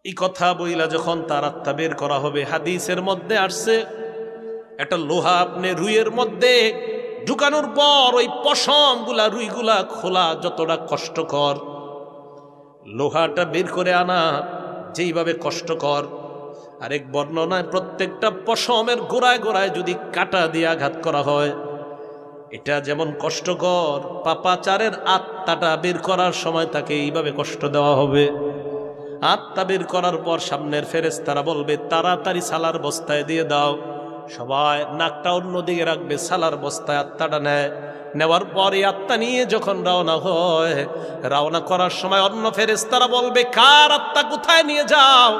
এই কথা বইলা যখন তার আত্মা বের করা হবে, হাদিসের মধ্যে আসছে একটা লোহা আপনি রুইয়ের মধ্যে ঢুকানোর পর ওই পশম গুলা, রুইগুলা খোলা যতটা কষ্টকর, লোহাটা বের করে আনা যেইভাবে কষ্টকর। আরেক বর্ণনায় প্রত্যেকটা পশমের গোড়ায় গোড়ায় যদি কাঁটা দিয়ে আঘাত করা হয়, এটা যেমন কষ্টকর, পাপাচারের আত্মাটা বের করার সময় তাকে এইভাবে কষ্ট দেওয়া হবে। আত্মা বের করার পর সামনের ফেরেশতারা বলবে তাড়াতাড়ি সালার বস্তায় দিয়ে দাও। সবাই নাকটা অন্যদিকে রাখবে, সালার বস্তায় আত্মাটা নেয়। নেওয়ার পর এই আত্মা নিয়ে যখন রওনা হয়, রওনা করার সময় অন্য ফেরেশতারা বলবে কার আত্মা কোথায় নিয়ে যাও,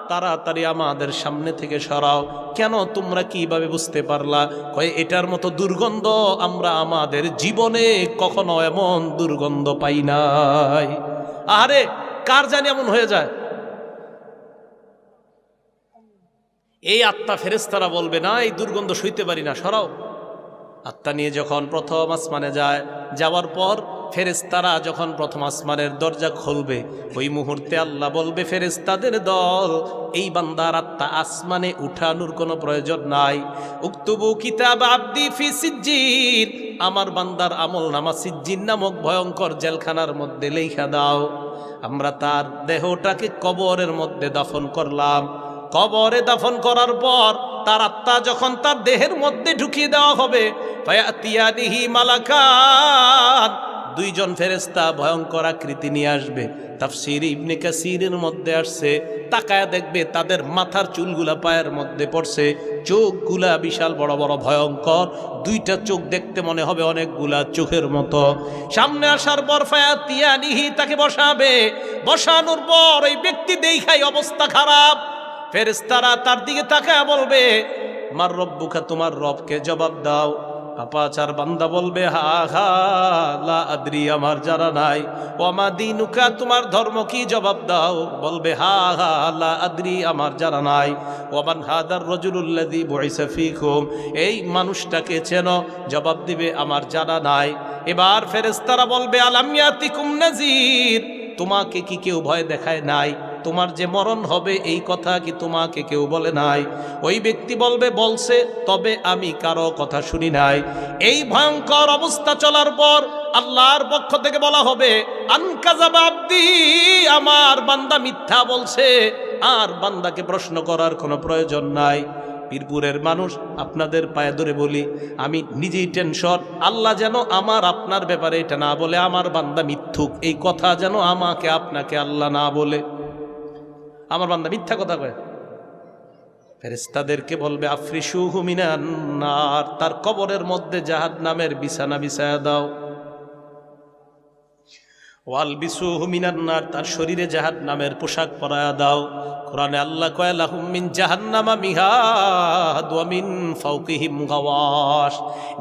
তাড়াতাড়ি আমাদের সামনে থেকে সরাও। কেন, তোমরা কিভাবে বুঝতে পারলা? কয় এটার মতো দুর্গন্ধ আমরা আমাদের জীবনে কখনো এমন দুর্গন্ধ পাই নাই। আরে কার জানি এমন হয়ে যায়। এই আত্মা ফেরেশতারা বলবে না, এই দুর্গন্ধ সইতে পারি না, সরাও। আত্মা নিয়ে যখন প্রথম আসমানে যায়, যাওয়ার পর ফেরেশতারা যখন প্রথম আসমানের দরজা খুলবে, ওই মুহূর্তে আল্লাহ বলবে ফেরেশতাদের দল, এই বান্দার আত্মা আসমানে উঠানোর কোনো প্রয়োজন নাই। উক্তুবু কিতাব আবদি ফি সিজ্জিন, আমার বান্দার আমল নামা সিজ্জিন নামক ভয়ঙ্কর জেলখানার মধ্যে লেখা দাও। আমরা তার দেহটাকে কবরের মধ্যে দাফন করলাম। কবরে দাফন করার পর তার আত্মা যখন তার দেহের মধ্যে ঢুকিয়ে দেওয়া হবে, ফায়াতিয়ানিহি মালাকান, দুইজন ফেরেশতা ভয়ঙ্কর আকৃতি নিয়ে আসবে। তাফসীর ইবনে কাসীরের মধ্যে আসছে, তাকায় দেখবে তাদের মাথার চুলগুলা পায়ের মধ্যে পড়ছে, চোখগুলা বিশাল বড় বড় ভয়ঙ্কর, দুইটা চোখ দেখতে মনে হবে অনেকগুলা চোখের মতো। সামনে আসার পর ফায়াতিয়ানিহি, তাকে বসাবে। বসানোর পর ওই ব্যক্তি দেখাই অবস্থা খারাপ। ফেরেশতারা তার দিকে তাকায় বলবে মার রব্বুকা, তোমার রবকে জবাব দাও। পাপাচার বান্দা বলবে হা হা লা আদরি, আমার জানা নাই। ওমা দিনুকা, তোমার ধর্ম কি, জবাব দাও। বলবে হা হা লা আদরি, আমার জানা নাই। ওমান হাদার রাজুলুল্লাযী বুইসা ফীকুম, এই মানুষটাকে চেনো? জবাব দিবে আমার জানা নাই। এবার ফেরেশতারা বলবে আলাম ইয়াতিকুম নাযীর, তোমাকে কি কেউ ভয় দেখায় নাই? তোমার যে মরণ হবে এই কথা কি তোমাকে কেউ বলে নাই? ওই ব্যক্তি বলবে বলছে, তবে আমি কারো কথা শুনি নাই। এই ভয়ঙ্কর অবস্থা চলার পর আল্লাহর পক্ষ থেকে বলা হবে আনকাযাবা আবদি, আমার বান্দা মিথ্যা বলছে। আর বান্দাকে প্রশ্ন করার কোনো প্রয়োজন নাই। পীরপুরের মানুষ, আপনাদের পায়ে ধরে বলি, আমি নিজেই টেনশন, আল্লাহ যেন আমার আপনার ব্যাপারে এটা না বলে আমার বান্দা মিথ্যুক, এই কথা যেন আমাকে আপনাকে আল্লাহ না বলে। আমার বান্দা মিথ্যা কথা কয়। ফেরেশতাদেরকে বলবে আফরিশুহু মিনান নার, তার কবরের মধ্যে জাহান্নামের বিছানা বিছায়া দাও। ওয়ালবিসুহু মিনান নার, তার শরীরে জাহান্নামের পোশাক পরায়া দাও। কোরআনে আল্লাহ কয় লাহুম মিন জাহান্নামা মিহাদ ওয়া মিন ফাওকিহিম গাওয়াশ।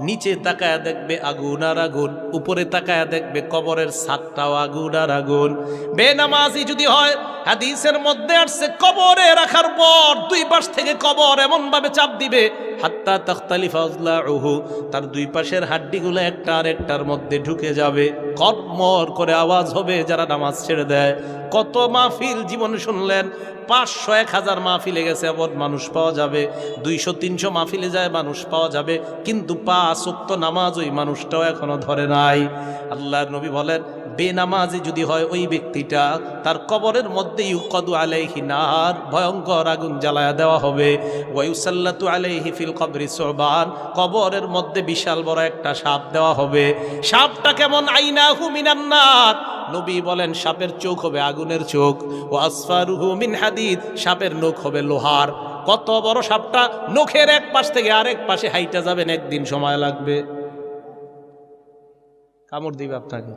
নিচে তাকায়া দেখবে আগুন আর আগুন, উপরে তাকায়া দেখবে কবরের ছাদটাও আগুন আর আগুন। বেনামাজি যদি হয়, হাদিসের মধ্যে আসছে কবরে রাখার পর দুই পাশ থেকে কবর এমন ভাবে চাপ দিবে হাত্তা তাখতালিফা আযলাউহু, তার দুই পাশের হাড্ডিগুলো একটা আর একটার মধ্যে ঢুকে যাবে। কর্মর করে আওয়াজ হবে যারা নামাজ ছেড়ে দেয়। কত মাহফিল জীবনে শুনলেন, 500-1000 মাহফিলে গেছে এমন মানুষ পাওয়া যাবে, 200-300 মাহফিলে যায় মানুষ পাওয়া যাবে, কিন্তু 5 ওয়াক্ত নামাজ ওই মানুষটাও এখনো ধরে নাই। আল্লাহর নবী বলেন বেনামাজি যদি হয় ওই ব্যক্তিটা, তার কবরের মধ্যে ইউকাদু আলাইহি নার, ভয়ঙ্কর আগুন জ্বালায়া দেওয়া হবে। ওয়া ইউসাল্লাতু আলাইহি ফিল কবরি সুবান, কবরের মধ্যে বিশাল বড় একটা সাপ দেওয়া হবে। সাপটা কেমন? আইনাহু মিনান নার, নবী বলেন সাপের চোখ হবে আগুনের চোখ। ও আসফারুহু মিন হাদিদ, সাপের নখ হবে লোহার। কত বড় সাপটা! নখের এক পাশ থেকে আরেক পাশে হাইটা যাবেন, একদিন সময় লাগবে। কামড় দিবে আপনাকে,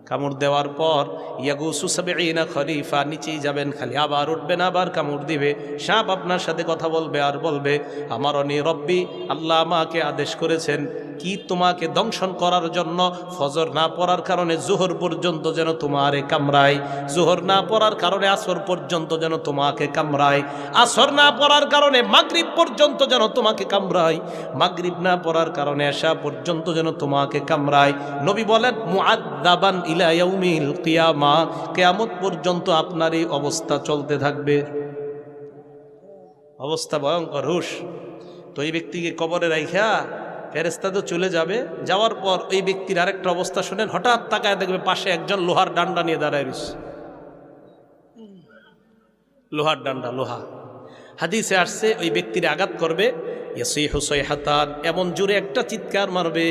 কামড় দেওয়ার পর ইয়াগুসু সাবঈনা খরিফা, নিচেই যাবেন খালি, আবার উঠবেন, আবার কামড় দিবে। সাপ আপনার সাথে কথা বলবে আর বলবে আমারনি রব্বি, আল্লাহ আমাকে আদেশ করেছেন কি তোমাকে দংশন করার জন্য। ফজর না পড়ার কারণে জোহর পর্যন্ত যেন তোমারে কামড়ায়, জোহর না পড়ার কারণে আসর পর্যন্ত যেন তোমাকে কামড়ায়, আসর না পড়ার কারণে মাগরিব পর্যন্ত যেন তোমাকে কামড়ায়, মাগরিব না পড়ার কারণে এশা পর্যন্ত যেন তোমাকে কামড়ায়। নবী বলেন মুআদ্দাবান ইলা ইয়াউমিল কিয়ামা, কিয়ামত পর্যন্ত আপনার এই অবস্থা চলতে থাকবে। অবস্থা ভয়ঙ্কর। হুশ তো এই ব্যক্তিকে কবরে রাইখা ফেরেশতা তো চলে যাবে, যাওয়ার পর ওই ব্যক্তির আরেকটা অবস্থা শুনেন, হঠাৎ তাকায় দেখবে পাশে একজন লোহার ডান্ডা নিয়ে দাঁড়ায় রয়েছে। লোহার ডান্ডা, লোহা। হাদিসে আসছে ওই ব্যক্তির আঘাত করবে, ইয়াসিহু সাইহাতান, এমন জোরে একটা চিৎকার মারবে,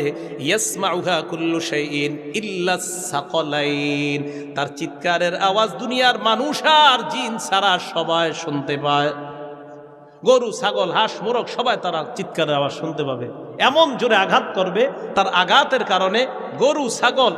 ইয়াসমাউহা কুল্লু শাইইন ইল্লা সাকালাইন, তার চিৎকারের আওয়াজ দুনিয়ার মানুষ আর জিন ছাড়া সবাই শুনতে পায়। গরু, ছাগল, হাঁস, মোরগ সবাই তারা চিৎকারের আওয়াজ শুনতে পাবে। এমন জোরে আঘাত করবে, তার আঘাতের কারণে গরু, ছাগল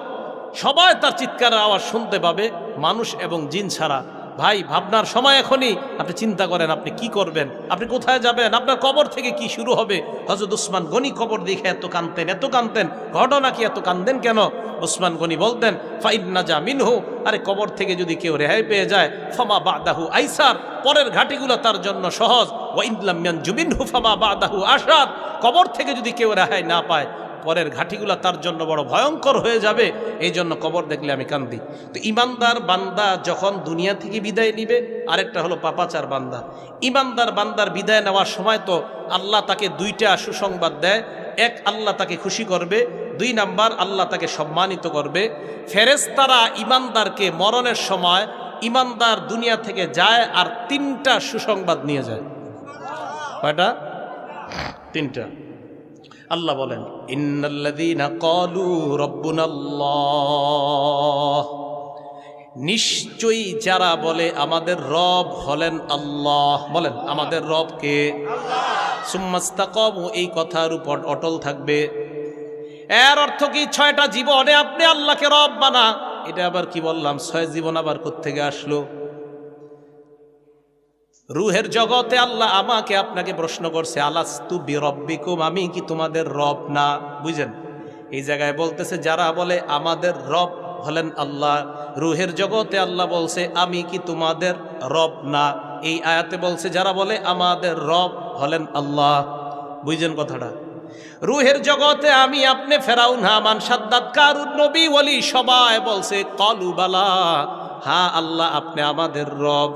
সবাই তার চিৎকারের আওয়াজ শুনতে পাবে, মানুষ এবং জিন ছাড়া। ভাই, ভাবনার সময় এখনই। আপনি চিন্তা করেন আপনি কি করবেন, আপনি কোথায় যাবেন, আপনার কবর থেকে কি শুরু হবে। হযরত উসমান গনি কবর দেখে এত কাঁদতেন, এত কাঁদতেন। ঘটনা কি, এত কাঁদেন কেন? উসমান গনি বলতেন ফাইন্নাজা মিনহু, আরে কবর থেকে যদি কেউ রেহাই পেয়ে যায়, ফামা বাদাহু আইসার, পরের ঘাটিগুলো তার জন্য সহজ। ওয়া ইনলাম ইয়ানজু মিনহু ফামা বাদাহু আশাদ, কবর থেকে যদি কেউ রেহাই না পায়, পরের ঘাটিগুলো তার জন্য বড় ভয়ঙ্কর হয়ে যাবে। এই জন্য কবর দেখলে আমি কান্দি। তো ইমানদার বান্দা যখন দুনিয়া থেকে বিদায় নিবে, আরেকটা হলো পাপাচার বান্দা। ইমানদার বান্দার বিদায় নেওয়ার সময় তো আল্লাহ তাকে দুইটা সুসংবাদ দেয়। এক, আল্লাহ তাকে খুশি করবে। 2 নাম্বার, আল্লাহ তাকে সম্মানিত করবে। ফেরেশতারা ইমানদারকে মরণের সময়, ইমানদার দুনিয়া থেকে যায় আর 3টা সুসংবাদ নিয়ে যায়। কয়টা? 3টা। আল্লাহ বলেন ইন্নাল্লাযীনা ক্বালু রাব্বুনাল্লাহ, নিশ্চয়ই যারা বলে আমাদের রব হলেন আল্লাহ, বলেন আমাদের রব কে? আল্লাহ। সুম্মাস্তাকামু, এই কথার উপর অটল থাকবে। এর অর্থ কি 6টা জীবনে আপনি আল্লাহকে রব বানা। এটা আবার কি বললাম? 6 জীবন আবার কোত্থেকে আসলো? রুহের জগতে আল্লাহ আমাকে আপনাকে প্রশ্ন করছে আলাস্তু বিরব্বিকুম, আমি কি তোমাদের রব না? বুঝেন, এই জায়গায় বলতেছে যারা বলে আমাদের রব হলেন আল্লাহ। রুহের জগতে আল্লাহ বলছে আমি কি তোমাদের রব না। এই আয়াতে বলছে যারা বলে আমাদের রব হলেন আল্লাহ। বুঝেন কথাটা? রুহের জগতে আমি, আপনি, ফেরাউন, হামান, সাদ্দাত, কারুন, নবী, ওলি সবাই বলছে কলু বালা, হ্যাঁ আল্লাহ আপনি আমাদের রব।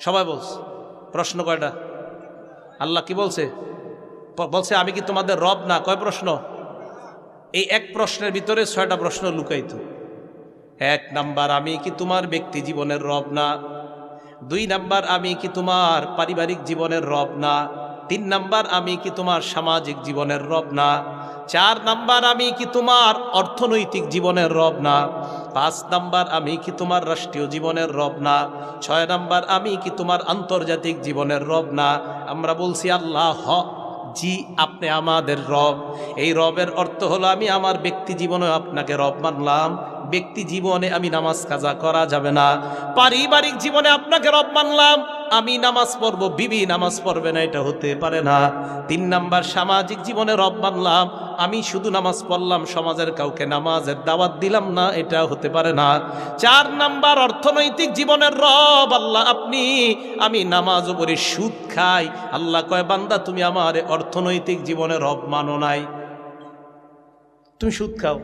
সবাই বলছে। প্রশ্ন কয়টা? আল্লাহ কি বলছে? বলছে আমি কি তোমাদের রব না। কয় প্রশ্ন? এই এক প্রশ্নের ভিতরে 6টা প্রশ্ন লুকাইত। 1 নাম্বার, আমি কি তোমার ব্যক্তি জীবনের রব না। 2 নাম্বার, আমি কি তোমার পারিবারিক জীবনের রব না। 3 নাম্বার, আমি কি তোমার সামাজিক জীবনের রব না। 4 নাম্বার, আমি কি তোমার অর্থনৈতিক জীবনের রব না। 5 নাম্বার, আমি কি তোমার রাষ্ট্রীয় জীবনের রব না। 6 নাম্বার, আমি কি তোমার আন্তর্জাতিক জীবনের রব না। আমরা বলছি আল্লাহ জি আপনি আমাদের রব। এই রবের অর্থ হলো আমি আমার ব্যক্তি জীবনে আপনাকে রব মানলাম, ব্যক্তি জীবনে আমি নামাজ কাজা করা যাবে না। পারিবারিক জীবনে আপনাকে রব মানলাম, আমি নামাজ পড়বো, বিবি নামাজ পড়বে না, এটা হতে পারে না। 3 নাম্বার, সামাজিক জীবনে রব মানলাম, আমি শুধু নামাজ পড়লাম, সমাজের কাউকে নামাজের দাওয়াত দিলাম না, এটা হতে পারে না। 4 নাম্বার, অর্থনৈতিক জীবনের রব আল্লাহ আপনি, আমি নামাজও পড়ি, সুদ খাই। আল্লাহ কয় বান্দা তুমি আমার অর্থনৈতিক জীবনে রব মানো নাই, তুমি সুদ খাও,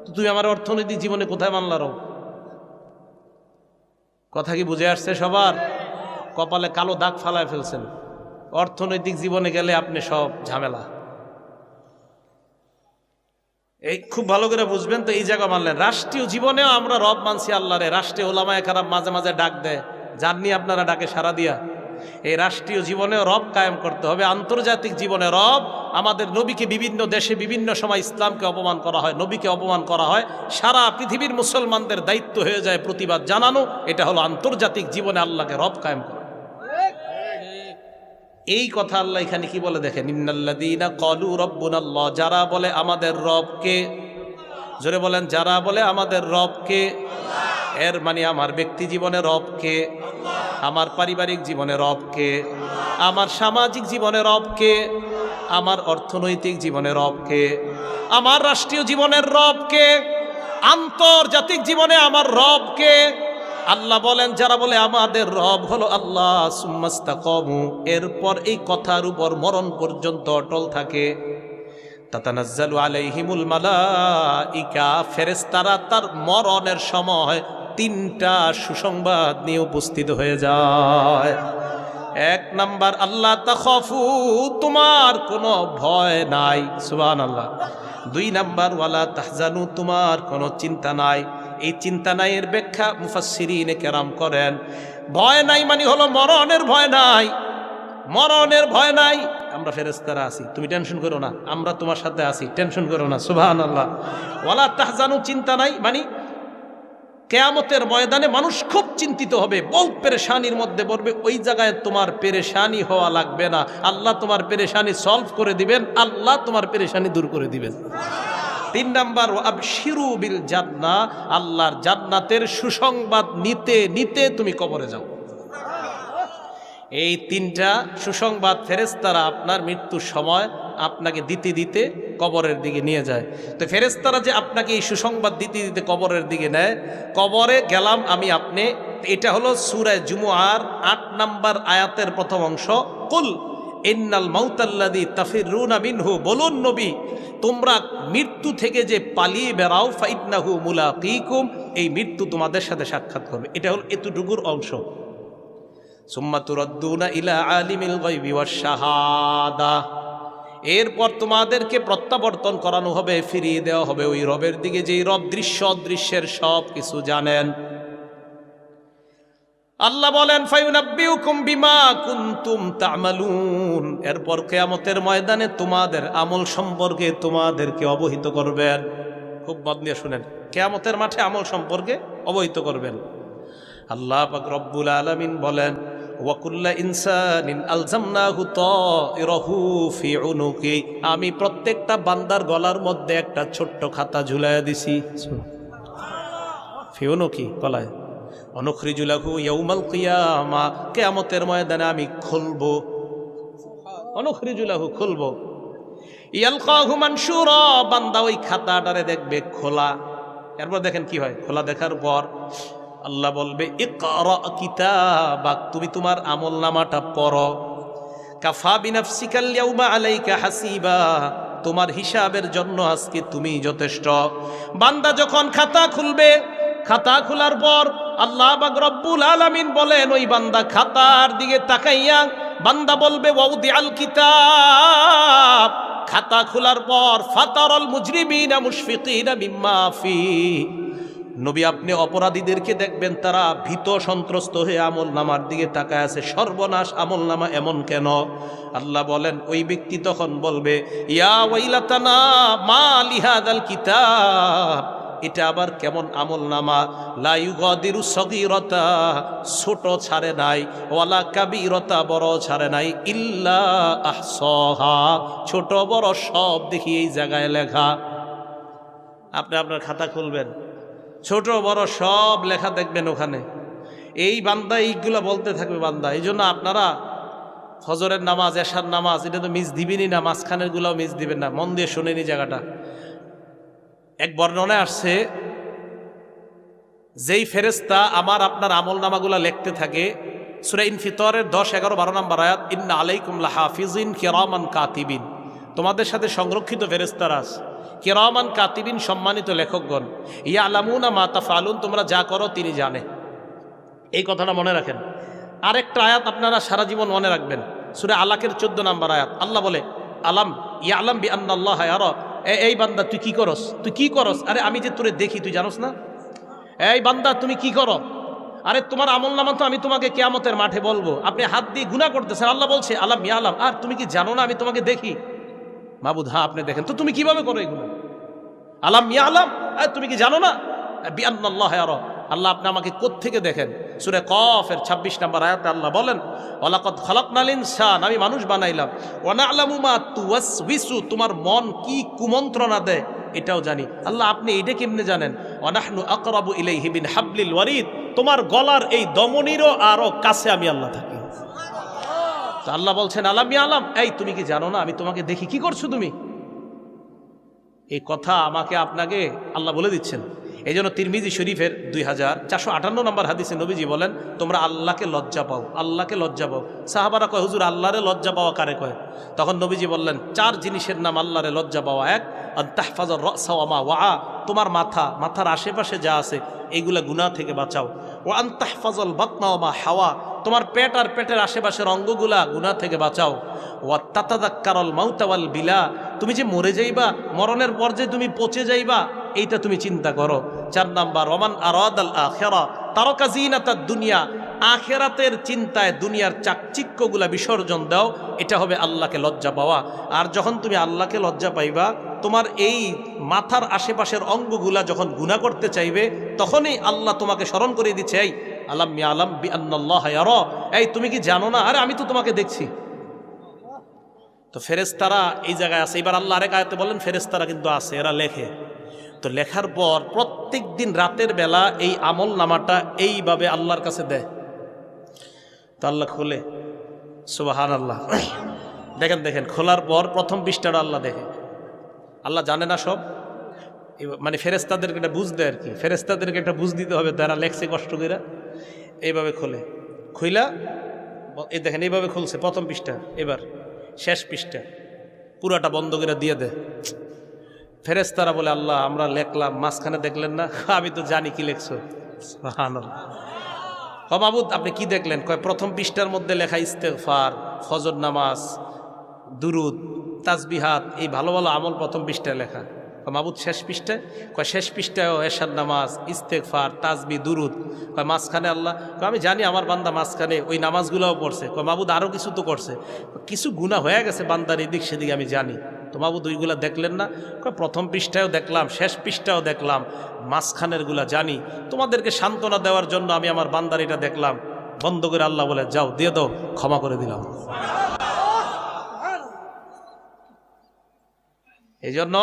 তো তুমি আমার অর্থনৈতিক জীবনে কোথায় মানলা রব? কথা কি বুঝে আসছে সবার? কপালে কালো দাগ ফালায় ফেলছেন। অর্থনৈতিক জীবনে গেলে আপনি সব ঝামেলা। এই খুব ভালো করে বুঝবেন তো, এই জায়গা মানলেন। রাষ্ট্রীয় জীবনেও আমরা রব মানছি আল্লাহরে। রাষ্ট্রীয় ওলামায়ে কেরাম মাঝে মাঝে ডাক দেয়, জাননি আপনারা ডাকে সাড়া দিয়া। এই রাষ্ট্রীয় জীবনেও রব কায়েম করতে হবে। আন্তর্জাতিক জীবনে রব, আমাদের নবীকে বিভিন্ন দেশে বিভিন্ন সময় ইসলামকে অপমান করা হয়, নবীকে অপমান করা হয়, সারা পৃথিবীর মুসলমানদের দায়িত্ব হয়ে যায় প্রতিবাদ জানানো। এটা হলো আন্তর্জাতিক জীবনে আল্লাহকে রব কায়েম করা। এই কথা আল্লাহ এখানে কি বলে দেখেন, ইন্নাল্লাযীনা ক্বালু রাব্বুনাল্লাহ, যারা বলে আমাদের রবকে, জোরে বলেন, যারা বলে আমাদের রবকে, এর মানে আমার ব্যক্তি জীবনে রবকে, আমার পারিবারিক জীবনে রবকে, আমার সামাজিক জীবনে রবকে, আমার অর্থনৈতিক জীবনে রবকে, আমার রাষ্ট্রীয় জীবনের রবকে, আন্তর্জাতিক জীবনে আমার রবকে। আল্লাহ বলেন যারা বলে আমাদের রব হলো আল্লাহ, সুম্মাস্তাকামু, এরপর এই কথার উপর মরণ পর্যন্ত অটল থাকে, তাতানাজ্জালু আলাইহিমুল মালাইকা, ফেরেশতারা তার মরণের সময় 3টা সুসংবাদ নিয়ে উপস্থিত হয়ে যায়। 1 নাম্বার, আল্লাহ তাখাফু, তোমার কোনো ভয় নাই, সুবহানাল্লাহ। 2 নাম্বার, ওয়ালা তাহজানু, তোমার কোনো চিন্তা নাই। এই চিন্তা নাই এর ব্যাখ্যা মুফাসসিরিনে কেরাম করেন, ভয় নাই মানে হলো মরণের ভয় নাই, মরণের ভয় নাই। আমরা ফেরেশতারা আছি, তুমি টেনশন করো না, আমরা তোমার সাথে আছি, টেনশন করো না, সুবহানাল্লাহ। ওয়ালা তাহজানু, চিন্তা নাই মানে কিয়ামতের ময়দানে মানুষ খুব চিন্তিত হবে, বহুত পেরেশানির মধ্যে পড়বে। ওই জায়গায় তোমার পেরেশানি হওয়া লাগবে না, আল্লাহ তোমার পেরেশানি সলভ করে দিবেন, আল্লাহ তোমার পেরেশানি দূর করে দিবেন। 3 নাম্বার, আবশিরু বিল জান্নাহ, আল্লাহর জান্নাতের সুসংবাদ নিতে নিতে তুমি কবরে যাও। এই 3টা সুসংবাদ ফেরেশতারা আপনার মৃত্যুর সময় আপনাকে দিতে দিতে কবরের দিকে নিয়ে যায়। তো ফেরেশতারা যে আপনাকে এই সুসংবাদ দিতে দিতে কবরের দিকে নেয়, কবরে গেলাম আমি আপনি, এটা হলো সূরা জুমুআর 8 নাম্বার আয়াতের প্রথম অংশ। কুল ইন্নাল মাউতাল্লাযী তাফিরুনা মিনহু, বলুন নবী তোমরা মৃত্যু থেকে যে পালিয়ে বেড়াও, ফাইন্নাহু মুলাকীকুম, এই মৃত্যু তোমাদের সাথে সাক্ষাৎ করবে। এটা হলো এতটুকুর অংশ। সুম্মা তুরাদ্দুনা ইলা আলিমিল গায়বি ওয়াশ শাহাদা, এরপর তোমাদেরকে প্রত্যাবর্তন করানো হবে, ফিরিয়ে দেওয়া হবে ওই রবের দিকে, যেই রব দৃশ্য অদৃশ্যের সব কিছু জানেন। আল্লাহ বলেন ফায়ুনাব্বিউকুম বিমা কুনতুম তা'মালুন, এরপর কিয়ামতের ময়দানে তোমাদের আমল সম্পর্কে তোমাদেরকে অবহিত করবেন। খুব মন দিয়ে শুনেন, কিয়ামতের মাঠে আমল সম্পর্কে অবহিত করবেন। আল্লাহ পাক রব্বুল আলামিন বলেন ওয়া কুল্লা ইনসানিন আলজামনাহু তাইরাহু ফি উনুকি, আমি প্রত্যেকটা বান্দার গলার মধ্যে একটা ছোট্ট খাতা ঝুলাইয়া দিছি। ফি উনুকি, গলায়। অনুখরিজু লাহু ইয়াউমাল কিয়ামা, কিয়ামতের ময়দানে আমি খুলবো, অনুখরিজু লাহু, খুলবো। ইয়ালকাহু মানশুরা, বান্দা ওই খাতাটারে দেখবে খোলা। এরপর দেখেন কি হয়, খোলা দেখার পর আল্লাহ বলবে ইকরা কিতাবাক, তুমি তোমার আমলনামাটা পড়ো। কাফা বিনাফসিকাল ইয়াউমা আলাইকা হাসিবা, তোমার হিসাবের জন্য আজকে তুমি যথেষ্ট। বান্দা যখন খাতা খুলবে, খাতা খোলার পর আল্লাহ পাক রব্বুল আলামিন বলেন ওই বান্দা খাতার দিকে তাকাইয়া বান্দা বলবে ওয়াউদিআল কিতাব, খাতা খোলার পর ফাতারাল মুজরিমিনা মুশফিকিনা মিম্মা ফি, নবী আপনি অপরাধীদেরকে দেখবেন তারা ভীত সন্ত্রস্ত হয়ে আমল নামার দিকে তাকায় আছে, সর্বনাশ, আমল নামা এমন কেন? আল্লাহ বলেন ওই ব্যক্তি তখন বলবে ইয়া ওয়াইলাতানা মা লিহাদাল কিতাব, এটা আবার কেমন আমল নামা, লা ইউগাদিরু সগীরাতা, ছোট ছাড়ে নাই, ওয়ালা কাবীরাতা, বড় ছাড়ে নাই, ইল্লা আহসাহা, ছোট বড় সব দেখি এই জায়গায় লেখা। আপনি আপনার খাতা খুলবেন, ছোট বড় সব লেখা দেখবেন ওখানে। এই বান্দা এইগুলো বলতে থাকবে বান্দা। এই জন্য আপনারা ফজরের নামাজ, এশার নামাজ এটা তো মিস দিবেনই না, মাঝখানের গুলাও মিস দিবেন না। মন দিয়ে শোনেনি জায়গাটা। এক বর্ণনায় আসছে, যেই ফেরেশতা আমার আপনার আমল নামাগুলা লিখতে থাকে, সূরা ইনফিতরের 10, 11, 12 নম্বর আয়াত, ইন্না আলাইকুম লাহাফিজিন কিরামান কাতিবিন, তোমাদের সাথে সংরক্ষিত ফেরেশতারা আছে, কিরামান কাতিবিন, সম্মানিত লেখকগণ, ইয়ালামুনা মা তাফআলুন, তোমরা যা করো তিনি জানে। এই কথাটা মনে রাখেন। আরেকটা আয়াত আপনারা সারা জীবন মনে রাখবেন, সূরা আলাকের 14 নম্বর আয়াত। আল্লাহ বলে, আলাম ইয়ালাম বিআন্নাল্লাহা ইয়ারা, এই বান্দা তুই কি করস, তুই কি করস? আরে আমি যে তোরে দেখি, তুই জানোস না? এই বান্দা তুমি কি করো? আরে তোমার আমল নামা তো আমি তোমাকে কিয়ামতের মাঠে বলবো। আপনি হাত দিয়ে গুনাহ করতেছেন, আল্লাহ বলছে আলাম ইয়ালাম, আর তুমি কি জানো না আমি তোমাকে দেখি? মাবুদ, হ্যাঁ আপনি দেখেন। তো তুমি কিভাবে করো এগুলো? আলাম ইয়ালাম, আর তুমি কি জানো না বিআন্নাল্লাহা ইয়ারা, আল্লাহ আপনি আমাকে কোত্থেকে দেখেন? সূরা কফের 26 নম্বর আয়াতে আল্লাহ বলেন, ওয়ালাকাদ খালাকনাল ইনসান, আমি মানুষ বানাইলাম, ওয়া না'লামু মা তুওয়াসওয়িসু, তোমার মন কি কুমন্ত্রণা দেয় এটাও জানি। আল্লাহ আপনি এটা কেমনে জানেন? ওয়া নাহনু আকরাবু ইলাইহি মিন হাবলিল ওয়ারিদ, তোমার গলার এই দমনিরও আরো কাছে আমি আল্লাহ থাকি। তো আল্লাহ বলছেন আলাম ইয়ালাম, এই তুমি কি জানো না আমি তোমাকে দেখি? কি করছো তুমি? এই কথা আমাকে আপনাকে আল্লাহ বলে দিচ্ছেন। এই জন্য তিরমিজি শরীফের 2458 নম্বর হাদিসে নবীজি বলেন, তোমরা আল্লাহকে লজ্জা পাও, আল্লাহকে লজ্জা পাও। সাহাবারা কয়, হুজুর আল্লাহরে লজ্জা পাওয়া কারে কয়? তখন নবীজি বললেন, 4 জিনিসের নাম আল্লাহরে লজ্জা পাওয়া। 1, আন তাহফাজার রাসা ওয়া মা ওয়া, তোমার মাথার আশেপাশে যা আছে এইগুলা গুনাহ থেকে বাঁচাও। ওয়া আন তাহফাজাল বাতনা ওয়া মা হাওয়া, তোমার পেট আর পেটের আশেপাশের অঙ্গগুলা গুনাহ থেকে বাঁচাও। ওয়া তাতাযাক্কারাল মাউতা ওয়াল বিলা, তুমি যে মরে যাইবা, মরণের পর যে তুমি পচে যাইবা, এইটা তুমি চিন্তা করো। 4 নাম্বার, ওমান আরাদাল আখিরা তারাকা জিনাতাদ দুনিয়া, আখিরাতের চিন্তায় দুনিয়ার চাকচিক্যগুলা বিসর্জন দাও, এটা হবে আল্লাহকে লজ্জা পাওয়া। আর যখন তুমি আল্লাহকে লজ্জা পাইবা, তোমার এই মাথার আশেপাশের অঙ্গগুলা যখন গুনাহ করতে চাইবে, তখনই আল্লাহ তোমাকে স্মরণ করে দিচ্ছে, এই আলাম ইয়ালাম বিআন্নাল্লাহা ইয়ারা, এই তুমি কি জানো না? আরে আমি তো তোমাকে দেখছি। তো ফেরেশতারা এই জায়গায় আছে। এবার আল্লাহ আরেক আয়াতে বলেন, ফেরেশতারা কিন্তু আছে, এরা লেখে। তো লেখার পর প্রত্যেক দিন রাতের বেলা এই আমল নামাটা এইভাবে আল্লাহর কাছে দেয়। তো আল্লাহ খোলে, সুবহানাল্লাহ। দেখেন খোলার পর প্রথম পৃষ্ঠাটা আল্লাহ দেখে। আল্লাহ জানে না সব, মানে ফেরেশতাদেরকে এটা বুঝ দেয় আর কি। ফেরেশতাদেরকে এটা বুঝ দিতে হবে, তারা লেখছে কষ্ট করে। এইভাবে খোলে, খুইলা এই দেখেন এইভাবে খুলছে প্রথম পৃষ্ঠা, এবার শেষ পৃষ্ঠা পুরাটা বন্ধ করে দিয়ে দেয়। ফেরেশতারা বলে, আল্লাহ আমরা লেখলাম, মাঝখানে দেখলেন না? আমি তো জানি কি লেখছো। সুবহানাল্লাহ। মাবুদ আপনি কি দেখলেন? কয় প্রথম পৃষ্ঠার মধ্যে লেখা ইস্তেগফার, ফজর নামাজ, দুরুদ, তাসবিহাত, এই ভালো ভালো আমল প্রথম পৃষ্ঠায় লেখা। মাবুদ শেষ পৃষ্ঠায়? কয় শেষ পৃষ্ঠায়ও এশার নামাজ, ইস্তেগফার, তাসবিহ, দুরুদ। কয় মাঝখানে? আল্লাহ কয় আমি জানি আমার বান্দা মাঝখানে ওই নামাজগুলোও পড়ছে। কয় মাবুদ আরও কিছু তো করছে, কিছু গুনাহ হয়ে গেছে বান্দার এদিক সেদিক আমি জানি। তো মাবুদ ওইগুলা দেখলেন না? কয় প্রথম পৃষ্ঠায়ও দেখলাম, শেষ পৃষ্ঠাও দেখলাম, মাঝখানের গুলা জানি। তোমাদেরকে সান্ত্বনা দেওয়ার জন্য আমি আমার বান্দার এটা দেখলাম। বন্ধ করে আল্লাহ বলে, যাও দিয়ে দাও, ক্ষমা করে দিলাম। এই জন্য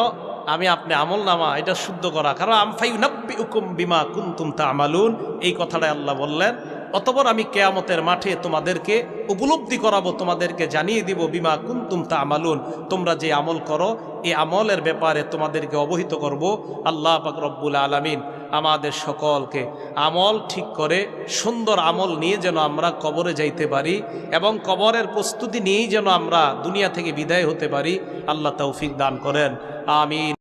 আমি আপনি আমল নামা এটা শুদ্ধ করা, কারণ আমফাইউনাব্বিউকুম বিমা কুনতুম তা'মালুন, এই কথাটাই আল্লাহ বললেন। অতঃপর আমি কিয়ামতের মাঠে তোমাদেরকে উপলব্ধি করাবো, তোমাদেরকে জানিয়ে দিব বিমা কুনতুম তা'মালুন, তোমরা যে আমল করো এই আমলের ব্যাপারে তোমাদেরকে অবহিত করব। আল্লাহ পাক রব্বুল আলামিন আমাদের সকলকে আমল ঠিক করে সুন্দর আমল নিয়ে যেন আমরা কবরে যাইতে পারি, এবং কবরের প্রস্তুতি নিয়েই যেন আমরা দুনিয়া থেকে বিদায় হতে পারি। আল্লাহ তৌফিক দান করেন, আমিন।